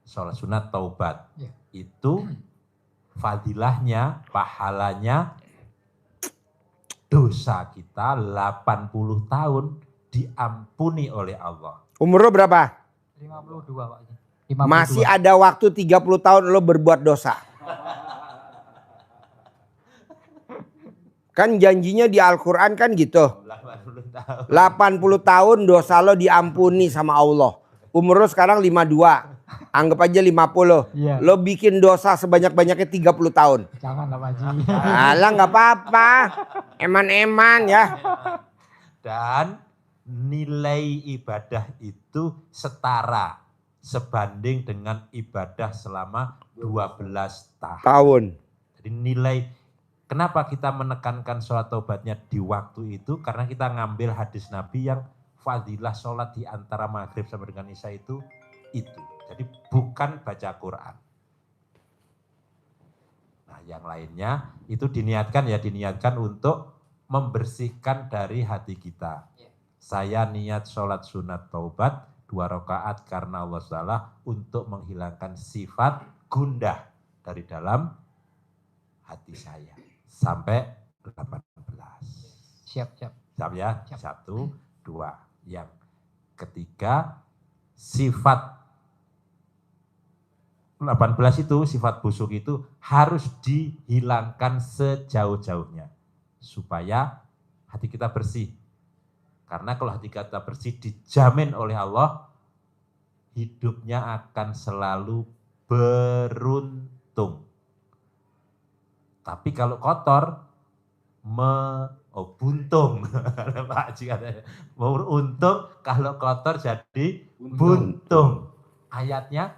Sholat sunnah taubat. Ya. Itu fadilahnya, pahalanya, dosa kita 80 tahun diampuni oleh Allah. Umur lo berapa? 52 Pak. 52. Masih ada waktu 30 tahun lo berbuat dosa. Kan janjinya di Al-Quran kan gitu. 80 tahun dosa lo diampuni sama Allah. Umur lo sekarang 52. Anggap aja 50. Iya. Lo bikin dosa sebanyak-banyaknya 30 tahun. Janganlah Pak Haji. Alah gak apa-apa. Eman-eman ya. Dan nilai ibadah itu setara sebanding dengan ibadah selama 12 tahun. Tahun. Jadi nilai, kenapa kita menekankan sholat taubatnya di waktu itu? Karena kita ngambil hadis Nabi yang fadilah sholat di antara maghrib sampai dengan isya itu. Jadi bukan baca Quran. Nah yang lainnya itu diniatkan untuk membersihkan dari hati kita. Saya niat sholat sunat taubat 2 rakaat karena Allah Ta'ala untuk menghilangkan sifat gundah dari dalam hati saya. Sampai 18. Siap. Siap ya? Siap. 1, 2. Yang ketiga, sifat 18 itu, sifat busuk itu harus dihilangkan sejauh-jauhnya. Supaya hati kita bersih. Karena kalau hati kita bersih dijamin oleh Allah, hidupnya akan selalu beruntung. Tapi kalau kotor, buntung. Pak Haji katanya, mau untung, kalau kotor jadi buntung. Ayatnya,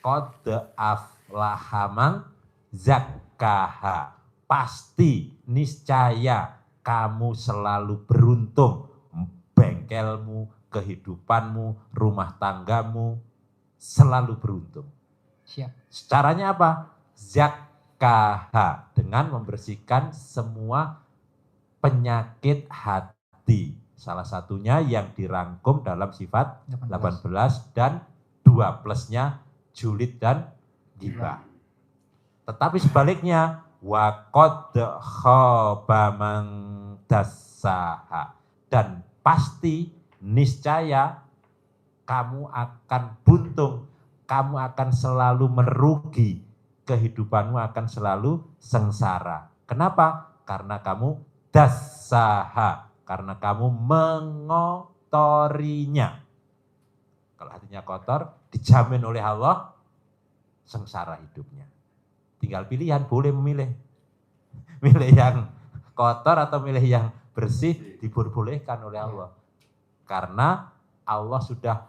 qad aflaha man zakkaha. Pasti, niscaya kamu selalu beruntung. Bengkelmu, kehidupanmu, rumah tanggamu, selalu beruntung. Siap. Caranya apa? Zakkaha, dengan membersihkan semua penyakit hati. Salah satunya yang dirangkum dalam sifat 18 dan 2 plusnya julid dan ghibah. Tetapi sebaliknya, wa qad khaba man dassaha, dan pasti niscaya kamu akan buntung, kamu akan selalu merugi, kehidupanmu akan selalu sengsara. Kenapa? Karena kamu dassaha, karena kamu mengotorinya. Kalau hatinya kotor, dijamin oleh Allah sengsara hidupnya. Tinggal pilihan, boleh memilih. Milih yang kotor atau milih yang bersih, diperbolehkan oleh Allah. Karena Allah sudah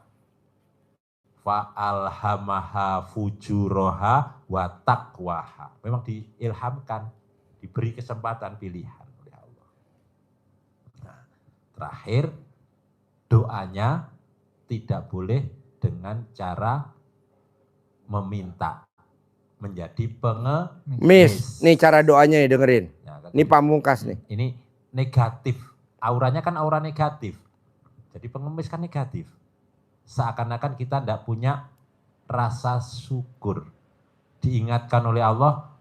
fa'alhamaha fujuroha wa taqwaha. Memang diilhamkan, diberi kesempatan pilihan oleh Allah. Nah, terakhir, doanya tidak boleh dengan cara meminta. Menjadi pengemis. Nih cara doanya nih dengerin. Ya, kan? Ini pamungkas nih. Ini negatif. Auranya kan aura negatif. Jadi pengemis kan negatif. Seakan-akan kita tidak punya rasa syukur. Diingatkan oleh Allah,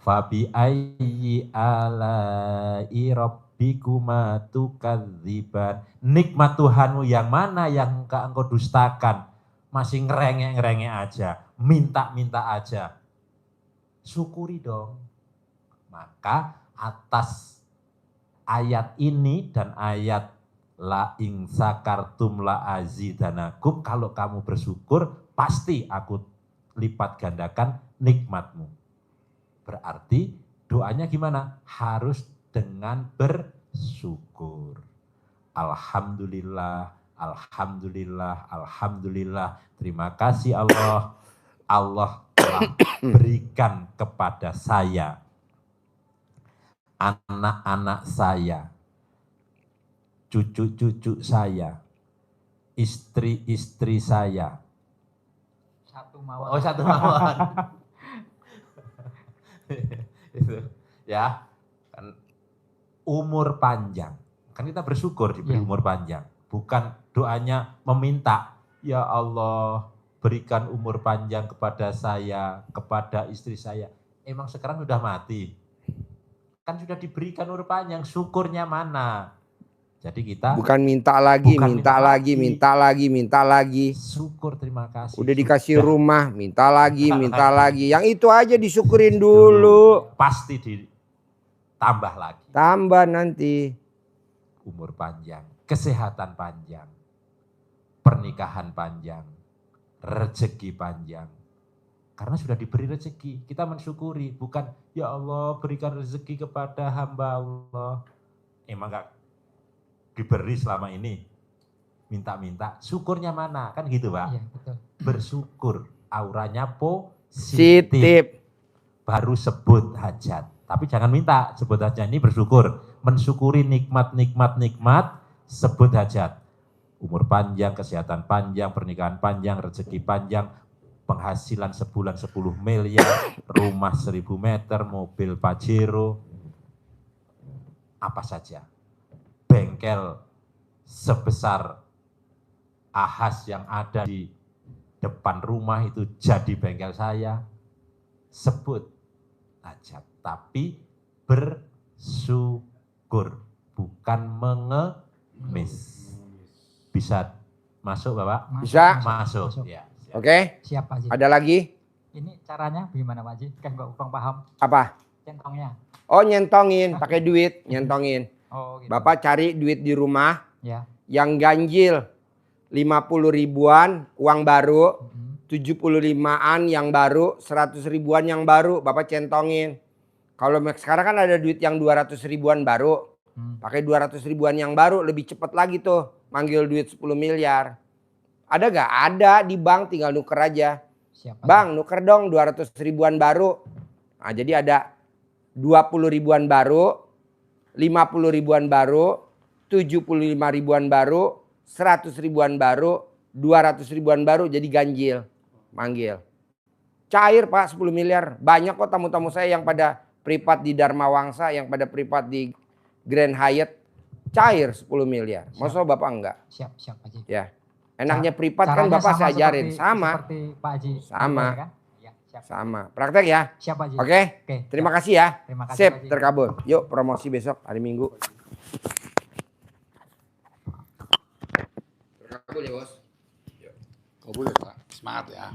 fabi ayyi alai rabbikuma tukadziban. Nikmat Tuhanmu yang mana yang engkau dustakan? Masih ngerengek-ngerengek aja, minta-minta aja. Syukuri dong. Maka atas ayat ini dan ayat la ing sakartum la azidanakum, kalau kamu bersyukur pasti aku lipat gandakan nikmatmu. Berarti doanya gimana? Harus dengan bersyukur. Alhamdulillah, alhamdulillah, alhamdulillah. Terima kasih Allah. Allah telah berikan kepada saya, anak-anak saya, cucu-cucu saya, istri-istri saya. Satu mawar. Oh, satu mawar. Itu ya. Kan umur panjang. Kan kita bersyukur diberi umur panjang. Bukan doanya meminta, ya Allah berikan umur panjang kepada saya, kepada istri saya. Emang sekarang sudah mati. Kan sudah diberikan umur panjang, syukurnya mana? Jadi kita bukan minta lagi. Syukur, terima kasih. Udah dikasih rumah, minta lagi. Yang itu aja disyukurin dulu. Pasti ditambah lagi. Tambah nanti. Umur panjang, kesehatan panjang, pernikahan panjang, rezeki panjang. Karena sudah diberi rezeki, kita mensyukuri. Bukan, ya Allah berikan rezeki kepada hamba Allah. Emang gak diberi selama ini? minta-minta, syukurnya mana? Kan gitu Pak. Iya, betul. Bersyukur, auranya Positif. positif. Baru sebut hajat. Tapi jangan minta, sebut hajat ini bersyukur. Mensyukuri nikmat, sebut hajat. Umur panjang, kesehatan panjang, pernikahan panjang, rezeki panjang, penghasilan sebulan 10 miliar, rumah 1000 meter, mobil Pajero, apa saja. Bengkel sebesar ahas yang ada di depan rumah itu jadi bengkel saya. Sebut hajat, tapi bersyukur, bukan mengemis. Bisa masuk Bapak? Bisa. Masuk. Ya, siap. Oke. Siap Pak Haji. Ada lagi? Ini caranya gimana Pak Haji? Kan Bapak kurang paham Apa? centongnya. Oh, nyentongin, pakai duit, nyentongin. Oh gitu. Bapak cari duit di rumah Ya. yang ganjil 50 ribuan uang baru, 75-an yang baru, 100 ribuan yang baru, Bapak centongin. Kalau sekarang kan ada duit yang 200 ribuan baru, pakai 200 ribuan yang baru, lebih cepat lagi tuh manggil duit 10 miliar. Ada gak? Ada di bank, tinggal nuker aja. Siap, Bang, nuker dong 200 ribuan baru. Nah, jadi ada 20 ribuan baru, 50 ribuan baru, 75 ribuan baru, 100 ribuan baru, 200 ribuan baru, jadi ganjil. Manggil. Cair Pak 10 miliar. Banyak kok tamu-tamu saya yang pada privat di Dharma Wangsa, yang pada privat di Grand Hyatt. Cair 10 miliar. Masa Bapak enggak? Siap Pak Haji. Ya. Enaknya privat kan Caranya Bapak sama saya ajarin. Sama. Seperti Pak Haji. Sama. Kan? Ya, siap. Sama. Praktek ya. Siap Pak Haji. Oke. Oke. Terima kasih ya. Terima kasih, Sip, Pak Haji. terkabul. Yuk promosi besok hari Minggu. Terkabul ya Bos. Kabul ya Pak, semangat ya.